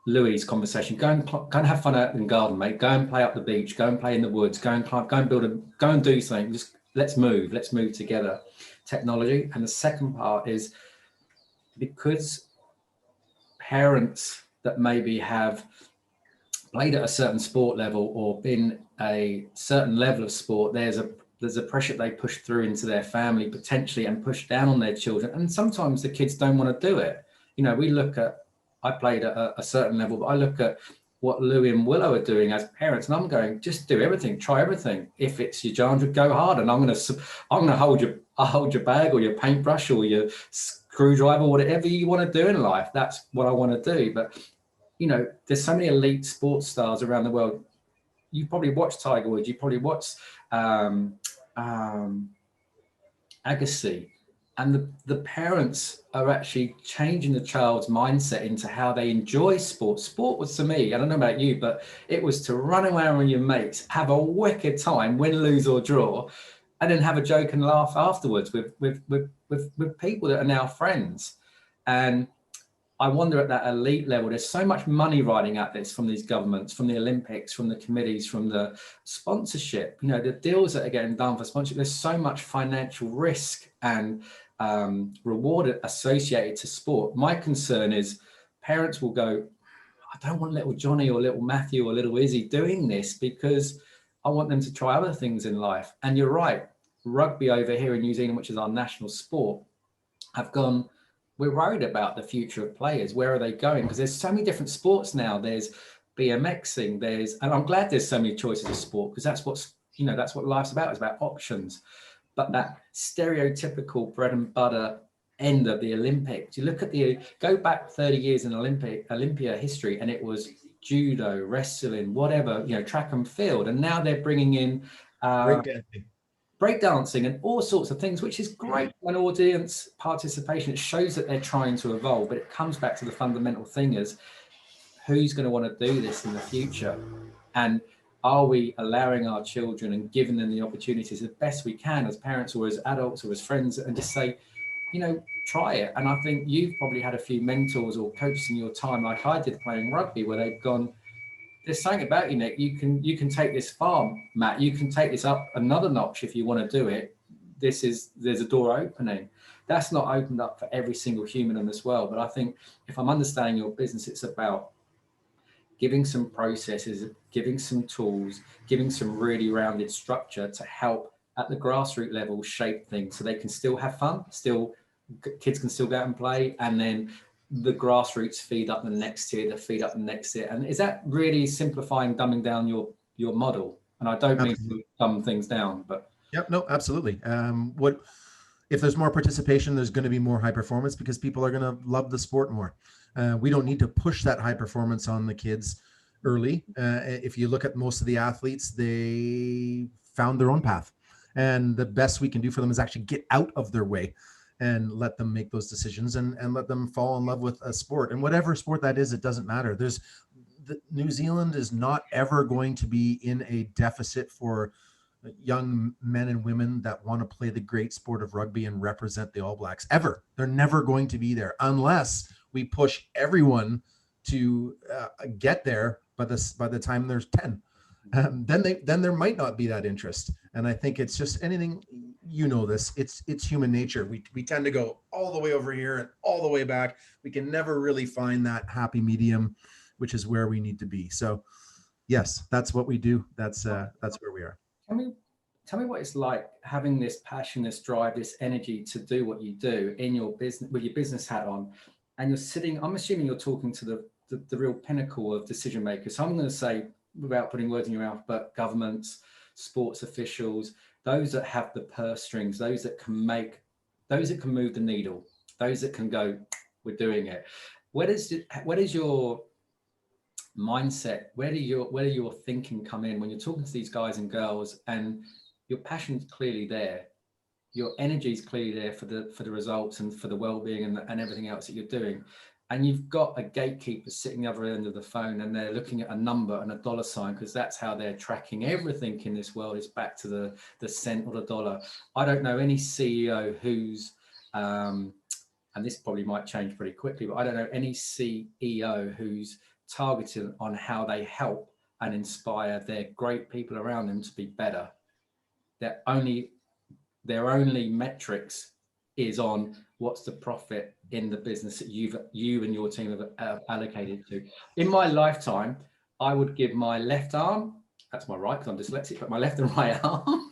Speaker 1: Louis' conversation. Go and have fun out in the garden, mate. Go and play up the beach. Go and play in the woods. Go and climb. Go and do something. Just let's move together. Technology. And the second part is because parents that maybe have played at a certain sport level or been a certain level of sport, there's a pressure they push through into their family potentially and push down on their children. And sometimes the kids don't want to do it. We look at, I played at a certain level, but I look at what Louis and Willow are doing as parents, and I'm going, just do everything, try everything. If it's your Jandra, go hard, and I'm gonna hold your bag or your paintbrush or your screwdriver, whatever you want to do in life. That's what I want to do. But there's so many elite sports stars around the world. You probably watched Tiger Woods. You probably watched Agassi. And the parents are actually changing the child's mindset into how they enjoy sport. Sport was, to me, I don't know about you, but it was to run around with your mates, have a wicked time, win, lose or draw, and then have a joke and laugh afterwards with people that are now friends. And I wonder at that elite level, there's so much money riding at this from these governments, from the Olympics, from the committees, from the sponsorship, the deals that are getting done for sponsorship. There's so much financial risk and reward associated to sport. My concern is parents will go, I don't want little Johnny or little Matthew or little Izzy doing this because I want them to try other things in life. And you're right, rugby over here in New Zealand, which is our national sport, have gone, we're worried about the future of players. Where are they going? Because there's so many different sports now. There's BMXing, and I'm glad there's so many choices of sport, because that's what life's about. It's about options. But that stereotypical bread and butter end of the Olympics, you look at go back 30 years in Olympia history, and it was judo, wrestling, whatever, track and field. And now they're bringing in breakdancing and all sorts of things, which is great when audience participation. It shows that they're trying to evolve, but it comes back to the fundamental thing is who's going to want to do this in the future? And are we allowing our children and giving them the opportunities as best we can as parents or as adults or as friends, and just say, try it. And I think you've probably had a few mentors or coaches in your time, like I did playing rugby, where they've gone, there's something about you, Nick, you can take this far, Matt, you can take this up another notch if you want to do it. There's a door opening. That's not opened up for every single human in this world. But I think if I'm understanding your business, it's about giving some processes, giving some tools, giving some really rounded structure to help at the grassroots level shape things so they can still have fun, kids can still go out and play, and then the grassroots feed up the next tier, the feed up the next tier. And is that really simplifying, dumbing down your model? And I don't mean to dumb things down, but
Speaker 2: yep, no, absolutely. What if there's more participation, there's going to be more high performance because people are going to love the sport more. We don't need to push that high performance on the kids early. If you look at most of the athletes, they found their own path. And the best we can do for them is actually get out of their way and let them make those decisions and let them fall in love with a sport. And whatever sport that is, it doesn't matter. New Zealand is not ever going to be in a deficit for young men and women that want to play the great sport of rugby and represent the All Blacks ever. They're never going to be there unless we push everyone to get there by the time there's 10. Then there might not be that interest. And I think it's just anything, you know this, it's human nature. We tend to go all the way over here and all the way back. We can never really find that happy medium, which is where we need to be. So yes, that's what we do. That's where we are.
Speaker 1: Tell me what it's like having this passion, this drive, this energy to do what you do in your business with your business hat on, and you're sitting. I'm assuming you're talking to the real pinnacle of decision makers. So I'm going to say, without putting words in your mouth, but governments, sports officials, those that have the purse strings, those that can move the needle, those that can go, we're doing it. Where does your mindset, where do your thinking come in when you're talking to these guys and girls, and your passion's clearly there, your energy is clearly there for the results and for the well-being and everything else that you're doing, and you've got a gatekeeper sitting the other end of the phone and they're looking at a number and a dollar sign because that's how they're tracking everything in this world is back to the cent or the dollar. I don't know any CEO who's and this probably might change pretty quickly, but I don't know any CEO who's targeted on how they help and inspire their great people around them to be better. Their only metrics is on what's the profit in the business that you and your team have allocated to. In my lifetime, I would give my left arm, that's my right because I'm dyslexic, but my left and right arm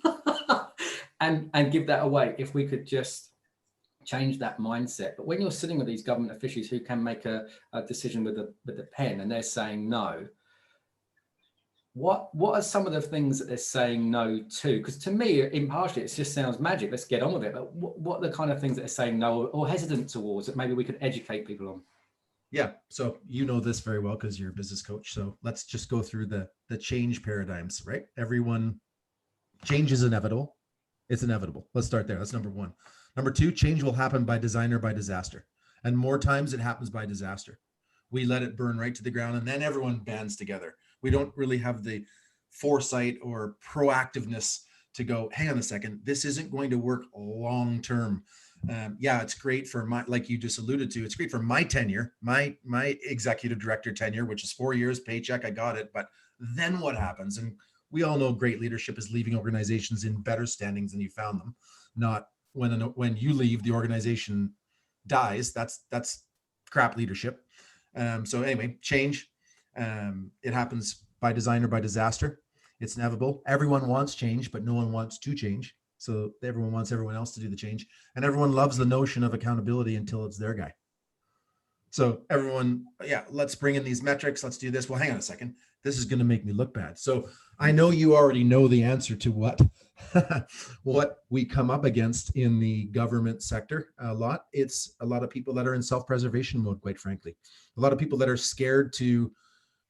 Speaker 1: and give that away if we could just change that mindset. But when you're sitting with these government officials who can make a decision with the pen and they're saying no, what are some of the things that they're saying no to? Because to me, impartially, it just sounds magic. Let's get on with it. But what are the kind of things that they're saying no or hesitant towards that maybe we could educate people on?
Speaker 2: Yeah. So you know this very well because you're a business coach. So let's just go through the change paradigms, right? Change is inevitable. It's inevitable. Let's start there. That's number one. Number two, change will happen by design or by disaster. And more times it happens by disaster. We let it burn right to the ground and then everyone bands together. We don't really have the foresight or proactiveness to go, hang on a second, this isn't going to work long term. Yeah, it's great for like you just alluded to, it's great for my tenure, my executive director tenure, which is 4 years, paycheck, I got it. But then what happens? And we all know great leadership is leaving organizations in better standings than you found them. Not when you leave, the organization dies. That's crap leadership. So anyway, change. It happens by design or by disaster. It's inevitable. Everyone wants change, but no one wants to change. So everyone wants everyone else to do the change. And everyone loves the notion of accountability until it's their guy. So everyone, yeah, let's bring in these metrics. Let's do this. Well, hang on a second. This is going to make me look bad. So I know you already know the answer to what we come up against in the government sector a lot. It's a lot of people that are in self-preservation mode, quite frankly. A lot of people that are scared to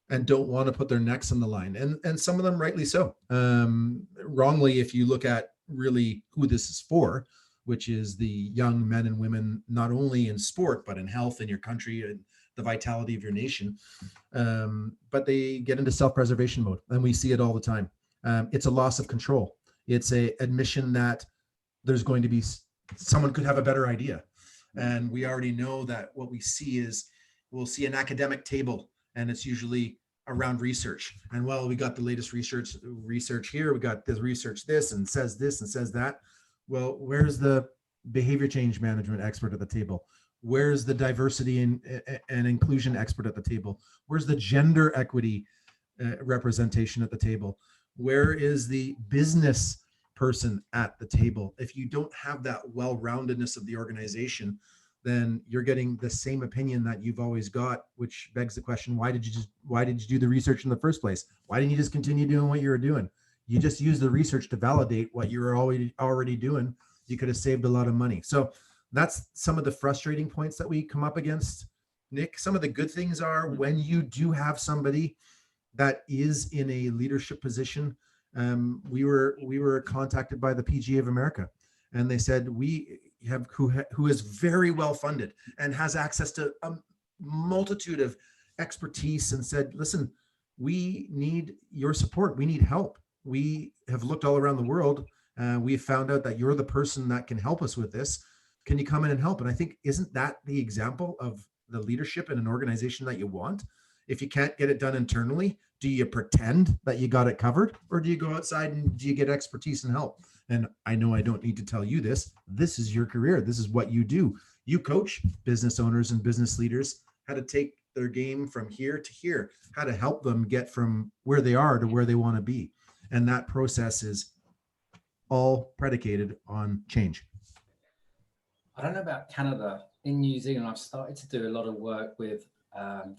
Speaker 2: and don't want to put their necks on the line. And some of them rightly so. Wrongly, if you look at really who this is for, which is the young men and women, not only in sport, but in health in your country and the vitality of your nation. But they get into self-preservation mode, and we see it all the time. It's a loss of control. It's a admission that there's going to be, someone could have a better idea. And we already know that what we see is, we'll see an academic table, and it's usually around research. And well, we got the latest research here, we got this research, this, and says this and says that. Well, where's the behavior change management expert at the table? Where's the diversity and inclusion expert at the table? Where's the gender equity representation at the table? Where is the business person at the table? If you don't have that well-roundedness of the organization, then you're getting the same opinion that you've always got, which begs the question, why did you do the research in the first place? Why didn't you just continue doing what you were doing? You just used the research to validate what you were already doing. You could have saved a lot of money. So that's some of the frustrating points that we come up against, Nick. Some of the good things are when you do have somebody that is in a leadership position. We were contacted by the PGA of America, and they said, we have who is very well funded and has access to a multitude of expertise, and said, listen, we need your support. We need help. We have looked all around the world. We've found out that you're the person that can help us with this. Can you come in and help? And I think, isn't that the example of the leadership in an organization that you want? If you can't get it done internally, do you pretend that you got it covered, or do you go outside and do you get expertise and help? And I know I don't need to tell you this. This is your career. This is what you do. You coach business owners and business leaders how to take their game from here to here, how to help them get from where they are to where they want to be. And that process is all predicated on change.
Speaker 1: I don't know about Canada. In New Zealand, I've started to do a lot of work with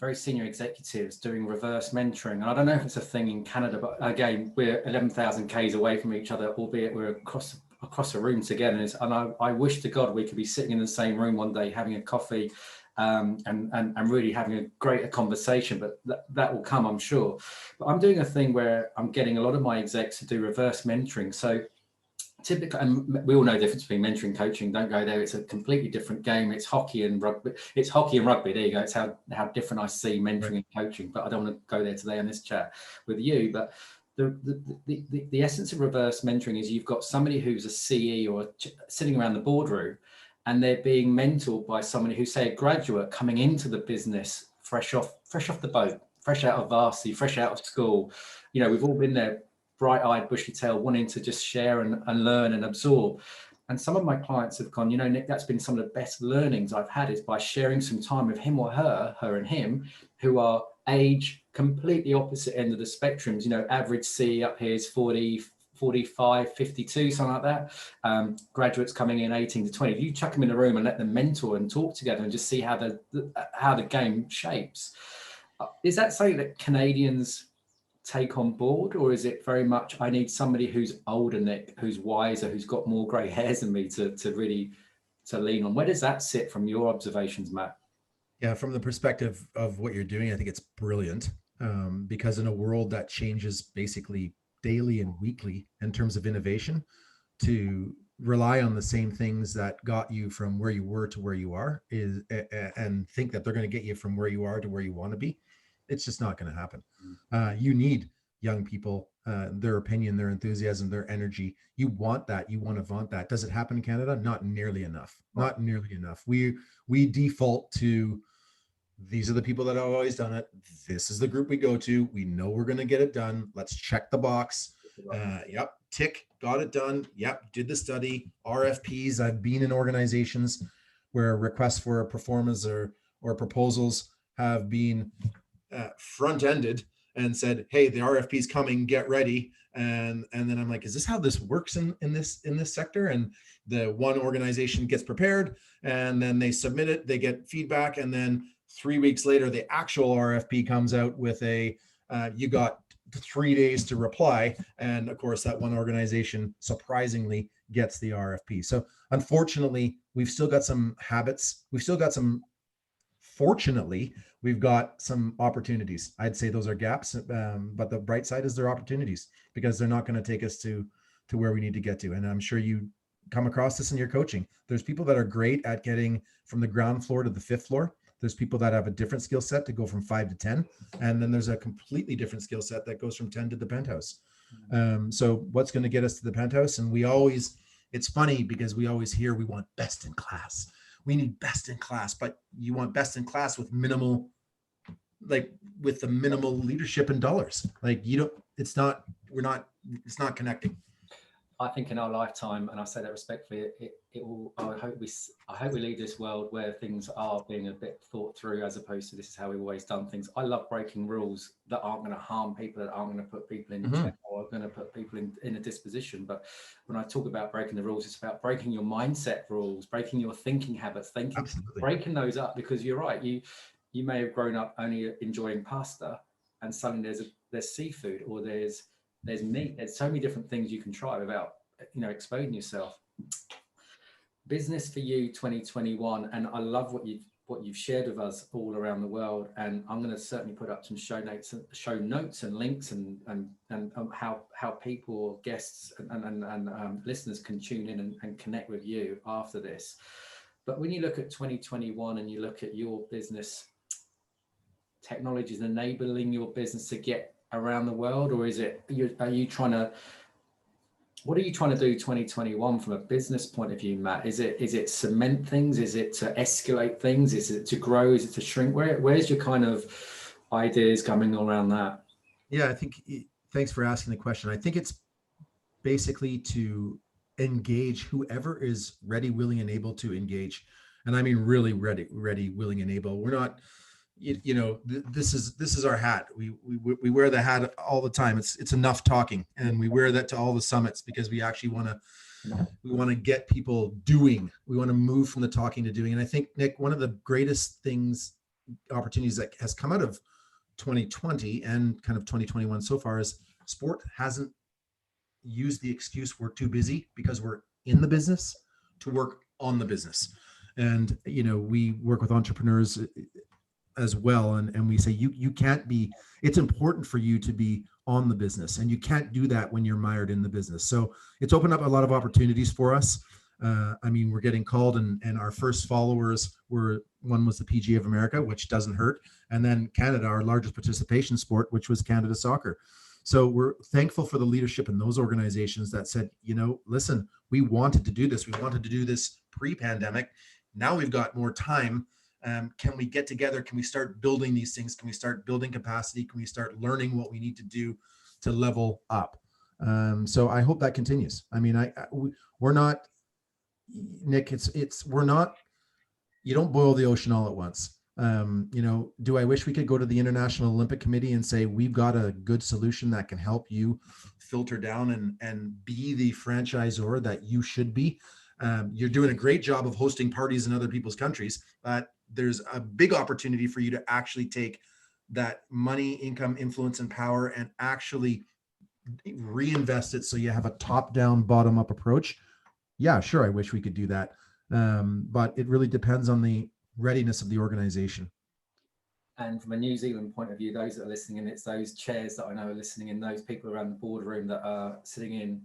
Speaker 1: very senior executives doing reverse mentoring. And I don't know if it's a thing in Canada, but again, we're 11,000 Ks away from each other, albeit we're across a room together. And I wish to God we could be sitting in the same room one day having a coffee and really having a greater conversation, but that will come, I'm sure. But I'm doing a thing where I'm getting a lot of my execs to do reverse mentoring. So typically, and we all know the difference between mentoring and coaching. Don't go there. It's a completely different game. It's hockey and rugby. There you go. It's how different I see mentoring and coaching. But I don't want to go there today on this chat with you. But the essence of reverse mentoring is you've got somebody who's a CE or sitting around the boardroom, and they're being mentored by somebody who's, say, a graduate coming into the business fresh off the boat, fresh out of varsity, fresh out of school. You know, we've all been there, bright-eyed, bushy-tailed, wanting to just share and learn and absorb. And some of my clients have gone, you know, Nick, that's been some of the best learnings I've had, is by sharing some time with him or her and him, who are age completely opposite end of the spectrums. You know, average C up here is 40, 45, 52, something like that. Graduates coming in 18 to 20. If you chuck them in a room and let them mentor and talk together and just see how the game shapes. Is that something that Canadians take on board, or is it very much, I need somebody who's older, Nick, who's wiser, who's got more grey hairs than me to really lean on? Where does that sit from your observations, Matt?
Speaker 2: Yeah, from the perspective of what you're doing, I think it's brilliant, because in a world that changes basically daily and weekly in terms of innovation, to rely on the same things that got you from where you were to where you are and think that they're going to get you from where you are to where you want to be, it's just not going to happen. You need young people, their opinion, their enthusiasm, their energy. You want that. You want to vaunt that. Does it happen in Canada? Not nearly enough. Not nearly enough. We default to, these are the people that have always done it. This is the group we go to. We know we're going to get it done. Let's check the box. Yep. Tick. Got it done. Yep. Did the study. RFPs. I've been in organizations where requests for a performance or proposals have been front-ended and said, hey, the RFP is coming, get ready. And then I'm like, is this how this works in this sector? And the one organization gets prepared, and then they submit it, they get feedback, and then 3 weeks later, the actual RFP comes out with you got 3 days to reply. And of course, that one organization surprisingly gets the RFP. So unfortunately, we've still got some habits. Fortunately, we've got some opportunities. I'd say those are gaps, but the bright side is they're opportunities, because they're not going to take us to where we need to get to. And I'm sure you come across this in your coaching. There's people that are great at getting from the ground floor to the fifth floor. There's people that have a different skill set to go from 5 to 10. And then there's a completely different skill set that goes from 10 to the penthouse. So what's going to get us to the penthouse? And it's funny because we always hear we want best in class. We need best in class, but you want best in class with minimal leadership and dollars. It's not connecting.
Speaker 1: I think in our lifetime, and I say that respectfully, it will. I hope we leave this world where things are being a bit thought through, as opposed to this is how we've always done things. I love breaking rules that aren't going to harm people, that aren't going to put people in jail or going to put people in a disposition. But when I talk about breaking the rules, it's about breaking your mindset rules, breaking your thinking habits, breaking those up, because you're right. You may have grown up only enjoying pasta, and suddenly there's seafood, or there's meat. There's so many different things you can try without, exposing yourself. Business for you 2021, and I love what you've shared with us all around the world, and I'm going to certainly put up some show notes and links and how people or guests and listeners can tune in and connect with you after this. But when you look at 2021 and you look at your business, technology is enabling your business to get around the world, or what are you trying to do 2021 from a business point of view, Matt? Is it cement things? Is it to escalate things? Is it to grow? Is it to shrink? Where's your kind of ideas coming around that?
Speaker 2: Yeah, thanks for asking the question. I think it's basically to engage whoever is ready, willing, and able to engage. And I mean, really ready, willing, and able. We're not, this is our hat. We wear the hat all the time. It's enough talking, and we wear that to all the summits because we actually want to get people doing. We want to move from the talking to doing. And I think, Nick, one of the greatest opportunities that has come out of 2020 and kind of 2021 so far is sport hasn't used the excuse we're too busy because we're in the business to work on the business. And we work with entrepreneurs as well, and we say you can't be, it's important for you to be on the business, and you can't do that when you're mired in the business. So it's opened up a lot of opportunities for us. We're getting called, and our first followers one was the PGA of America, which doesn't hurt, and then Canada, our largest participation sport, which was Canada Soccer. So we're thankful for the leadership in those organizations that said, listen, we wanted to do this. We wanted to do this pre-pandemic. Now we've got more time. Can we get together? Can we start building these things? Can we start building capacity? Can we start learning what we need to do to level up? So I hope that continues. I mean, we're not, Nick, we're not, you don't boil the ocean all at once. Do I wish we could go to the International Olympic Committee and say, we've got a good solution that can help you filter down and be the franchisor that you should be? You're doing a great job of hosting parties in other people's countries, but there's a big opportunity for you to actually take that money, income, influence, and power and actually reinvest it so you have a top-down, bottom-up approach. Yeah, sure, I wish we could do that. But it really depends on the readiness of the organization.
Speaker 1: And from a New Zealand point of view, those that are listening in, it's those chairs that I know are listening in, those people around the boardroom that are sitting in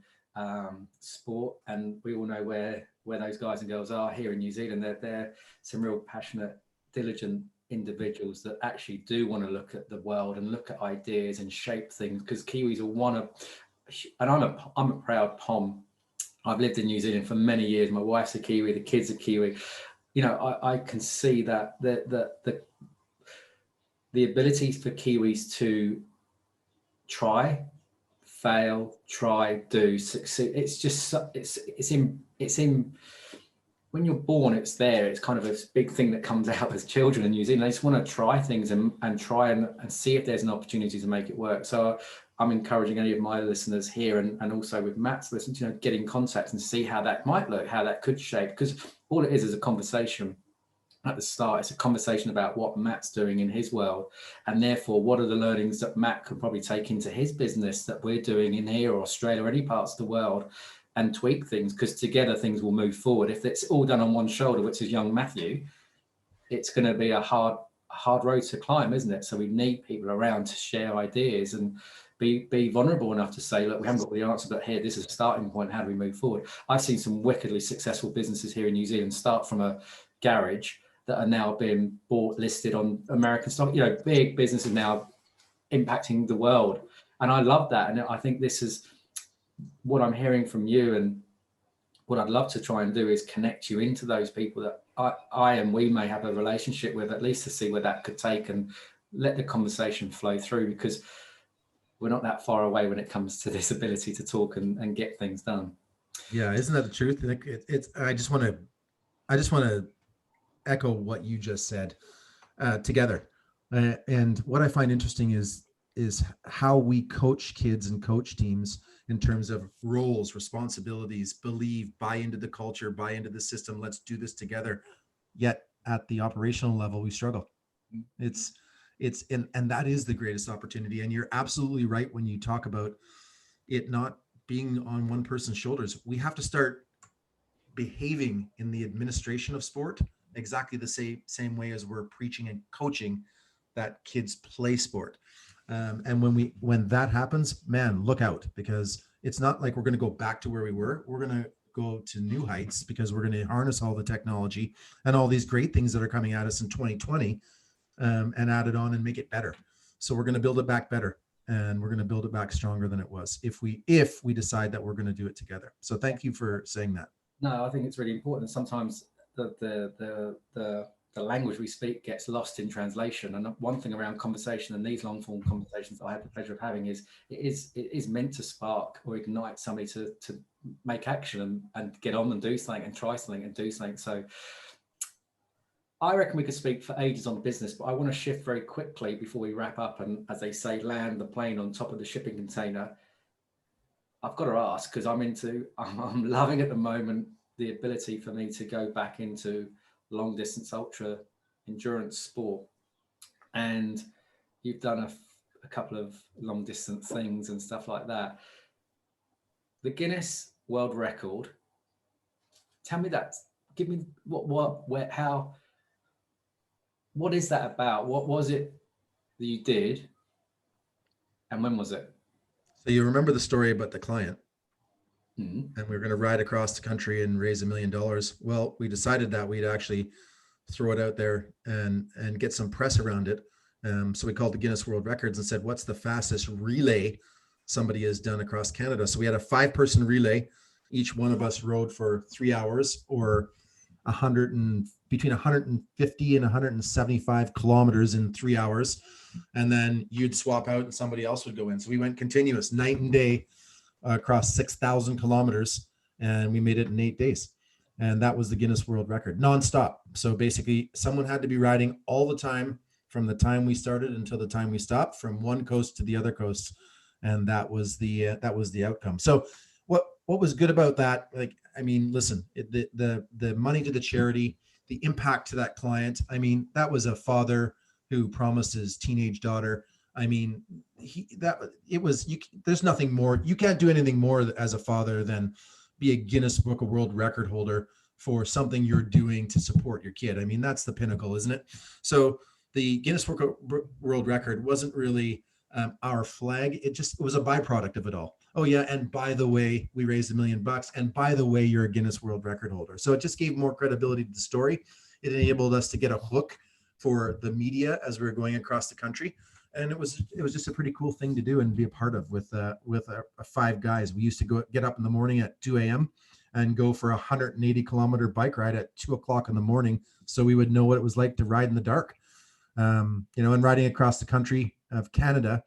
Speaker 1: sport, and we all know where those guys and girls are here in New Zealand. They're some real passionate, diligent individuals that actually do want to look at the world and look at ideas and shape things, because Kiwis are and I'm a proud Pom. I've lived in New Zealand for many years. My wife's a Kiwi, the kids are Kiwi. I can see that the ability for Kiwis to try, fail, try, do, succeed. It's just, it's in when you're born, it's there. It's kind of a big thing that comes out as children in New Zealand. They just want to try things and try and see if there's an opportunity to make it work. So I'm encouraging any of my listeners here and also with Matt's listeners, get in contact and see how that might look, how that could shape, because all it is a conversation. At the start, it's a conversation about what Matt's doing in his world, and therefore what are the learnings that Matt could probably take into his business that we're doing in here or Australia or any parts of the world, and tweak things, because together things will move forward. If it's all done on one shoulder, which is young Matthew, it's going to be a hard road to climb, isn't it? So we need people around to share ideas and be vulnerable enough to say, look, we haven't got the answer, but here, this is a starting point. How do we move forward? I've seen some wickedly successful businesses here in New Zealand start from a garage that are now being bought, listed on American stock, big businesses now impacting the world. And I love that. And I think this is what I'm hearing from you. And what I'd love to try and do is connect you into those people that I and we may have a relationship with, at least to see where that could take, and let the conversation flow through, because we're not that far away when it comes to this ability to talk and get things done.
Speaker 2: Yeah. Isn't that the truth? I just want to echo what you just said together. And what I find interesting is is how we coach kids and coach teams in terms of roles, responsibilities, believe, buy into the culture, buy into the system. Let's do this together. Yet at the operational level, we struggle. It's and that is the greatest opportunity. And you're absolutely right when you talk about it not being on one person's shoulders. We have to start behaving in the administration of sport exactly the same way as we're preaching and coaching that kids play sport. And when that happens, man, look out, because it's not like we're going to go back to where we were. We're going to go to new heights because we're going to harness all the technology and all these great things that are coming at us in 2020, and add it on and make it better. So we're going to build it back better, and we're going to build it back stronger than it was if we decide that we're going to do it together. So thank you for saying that.
Speaker 1: No, I think it's really important. Sometimes the language we speak gets lost in translation. And one thing around conversation and these long form conversations that I have the pleasure of having is it is meant to spark or ignite somebody to make action and get on and do something and try something and do something. So I reckon we could speak for ages on business, but I want to shift very quickly before we wrap up and, as they say, land the plane on top of the shipping container. I've got to ask, because I'm loving at the moment the ability for me to go back into long distance ultra endurance sport. And you've done a couple of long distance things and stuff like that. The Guinness World Record, tell me that, give me what is that about? What was it that you did? And when was it?
Speaker 2: So you remember the story about the client,
Speaker 1: Mm-hmm.
Speaker 2: and we were going to ride across the country and raise $1 million. Well, we decided that we'd actually throw it out there and get some press around it. So we called the Guinness World Records and said, what's the fastest relay somebody has done across Canada? So we had a 5-person relay. Each one of us rode for 3 hours, or between 150 and 175 kilometers in 3 hours. And then you'd swap out and somebody else would go in. So we went continuous night and day across 6,000 kilometers, and we made it in 8 days. And that was the Guinness World Record, nonstop. So basically someone had to be riding all the time from the time we started until the time we stopped, from one coast to the other coast. And that was the outcome. So what was good about that? Like, I mean, listen, the money to the charity, the impact to that client. I mean, that was a father who promised his teenage daughter. I mean, there's nothing more. You can't do anything more as a father than be a Guinness Book of World Record holder for something you're doing to support your kid. I mean, that's the pinnacle, isn't it? So the Guinness World Record wasn't really our flag. It was a byproduct of it all. Oh yeah, and by the way, we raised $1 million, and by the way, you're a Guinness World Record holder. So it just gave more credibility to the story. It enabled us to get a hook for the media as we were going across the country, and it was just a pretty cool thing to do and be a part of with 5 guys. We used to get up in the morning at 2 a.m. and go for a 180 kilometer bike ride at 2 o'clock in the morning, so we would know what it was like to ride in the dark. And riding across the country of Canada,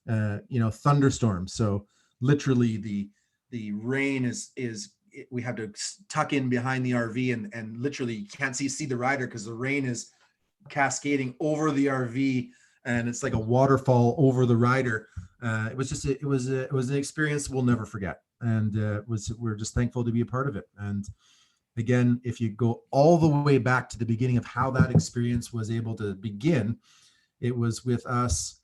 Speaker 2: thunderstorms. So literally the rain is we have to tuck in behind the RV and literally you can't see the rider because the rain is cascading over the RV and it's like a waterfall over the rider. It was an experience we'll never forget, and we're just thankful to be a part of it. And again, if you go all the way back to the beginning of how that experience was able to begin, it was with us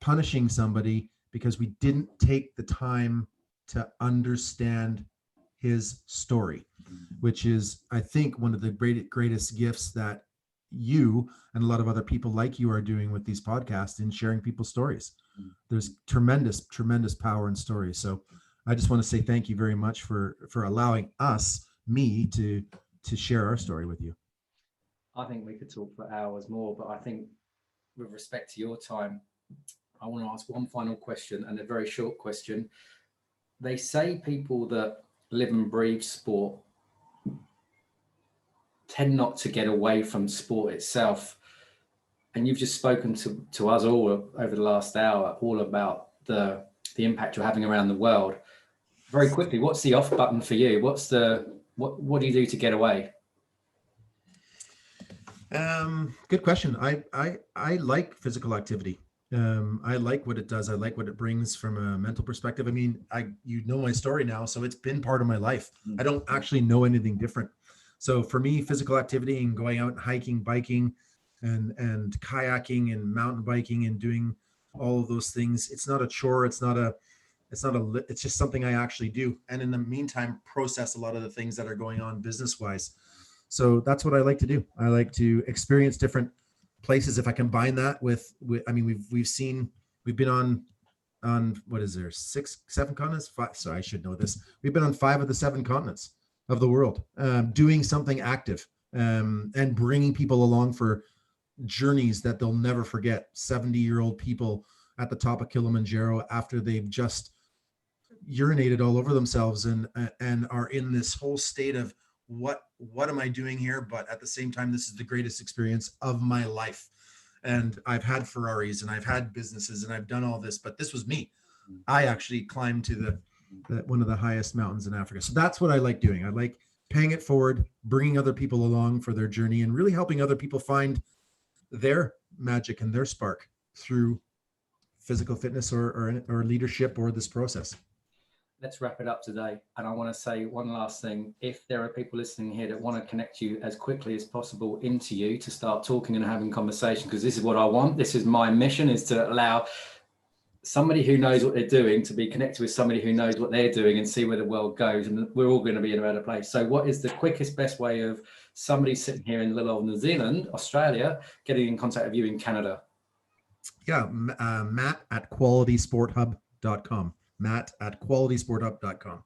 Speaker 2: punishing somebody because we didn't take the time to understand his story, which is, I think, one of the greatest gifts that you and a lot of other people like you are doing with these podcasts in sharing people's stories. There's tremendous, tremendous power in stories. So I just want to say thank you very much for allowing me to share our story with you.
Speaker 1: I think we could talk for hours more, but I think with respect to your time, I want to ask one final question, and a very short question. They say people that live and breathe sport tend not to get away from sport itself. And you've just spoken to us all over the last hour, all about the impact you're having around the world. Very quickly, what's the off button for you? What do you do to get away?
Speaker 2: Good question. I like physical activity. I like what it does. I like what it brings from a mental perspective. I mean, you know my story now, so it's been part of my life. I don't actually know anything different. So for me, physical activity and going out and hiking, biking, and kayaking and mountain biking and doing all of those things, it's not a chore. It's just something I actually do. And in the meantime, process a lot of the things that are going on business wise. So that's what I like to do. I like to experience different places. If I combine that with I mean, we've been on what is there, 7 continents? 5. So I should know this. We've been on 5 of the 7 continents of the world, doing something active, and bringing people along for journeys that they'll never forget. 70-year-old people at the top of Kilimanjaro after they've just urinated all over themselves and are in this whole state of what am I doing here? But at the same time, this is the greatest experience of my life. And I've had Ferraris and I've had businesses and I've done all this, but this was me. I actually climbed to the one of the highest mountains in Africa. So that's what I like doing. I like paying it forward, bringing other people along for their journey, and really helping other people find their magic and their spark through physical fitness or leadership or this process.
Speaker 1: Let's wrap it up today. And I want to say one last thing. If there are people listening here that want to connect you as quickly as possible into you to start talking and having conversation, because this is what I want. This is my mission, is to allow somebody who knows what they're doing to be connected with somebody who knows what they're doing and see where the world goes. And we're all going to be in a better place. So what is the quickest, best way of somebody sitting here in little old New Zealand, Australia, getting in contact with you in Canada?
Speaker 2: Yeah, Matt at qualitysporthub.com. Matt at qualitysporthub.com.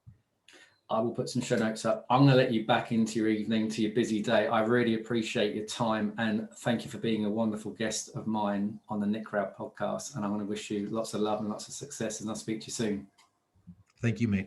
Speaker 1: I will put some show notes up. I'm going to let you back into your evening, to your busy day. I really appreciate your time and thank you for being a wonderful guest of mine on the Nick Roud Podcast. And I want to wish you lots of love and lots of success, and I'll speak to you soon.
Speaker 2: Thank you, mate.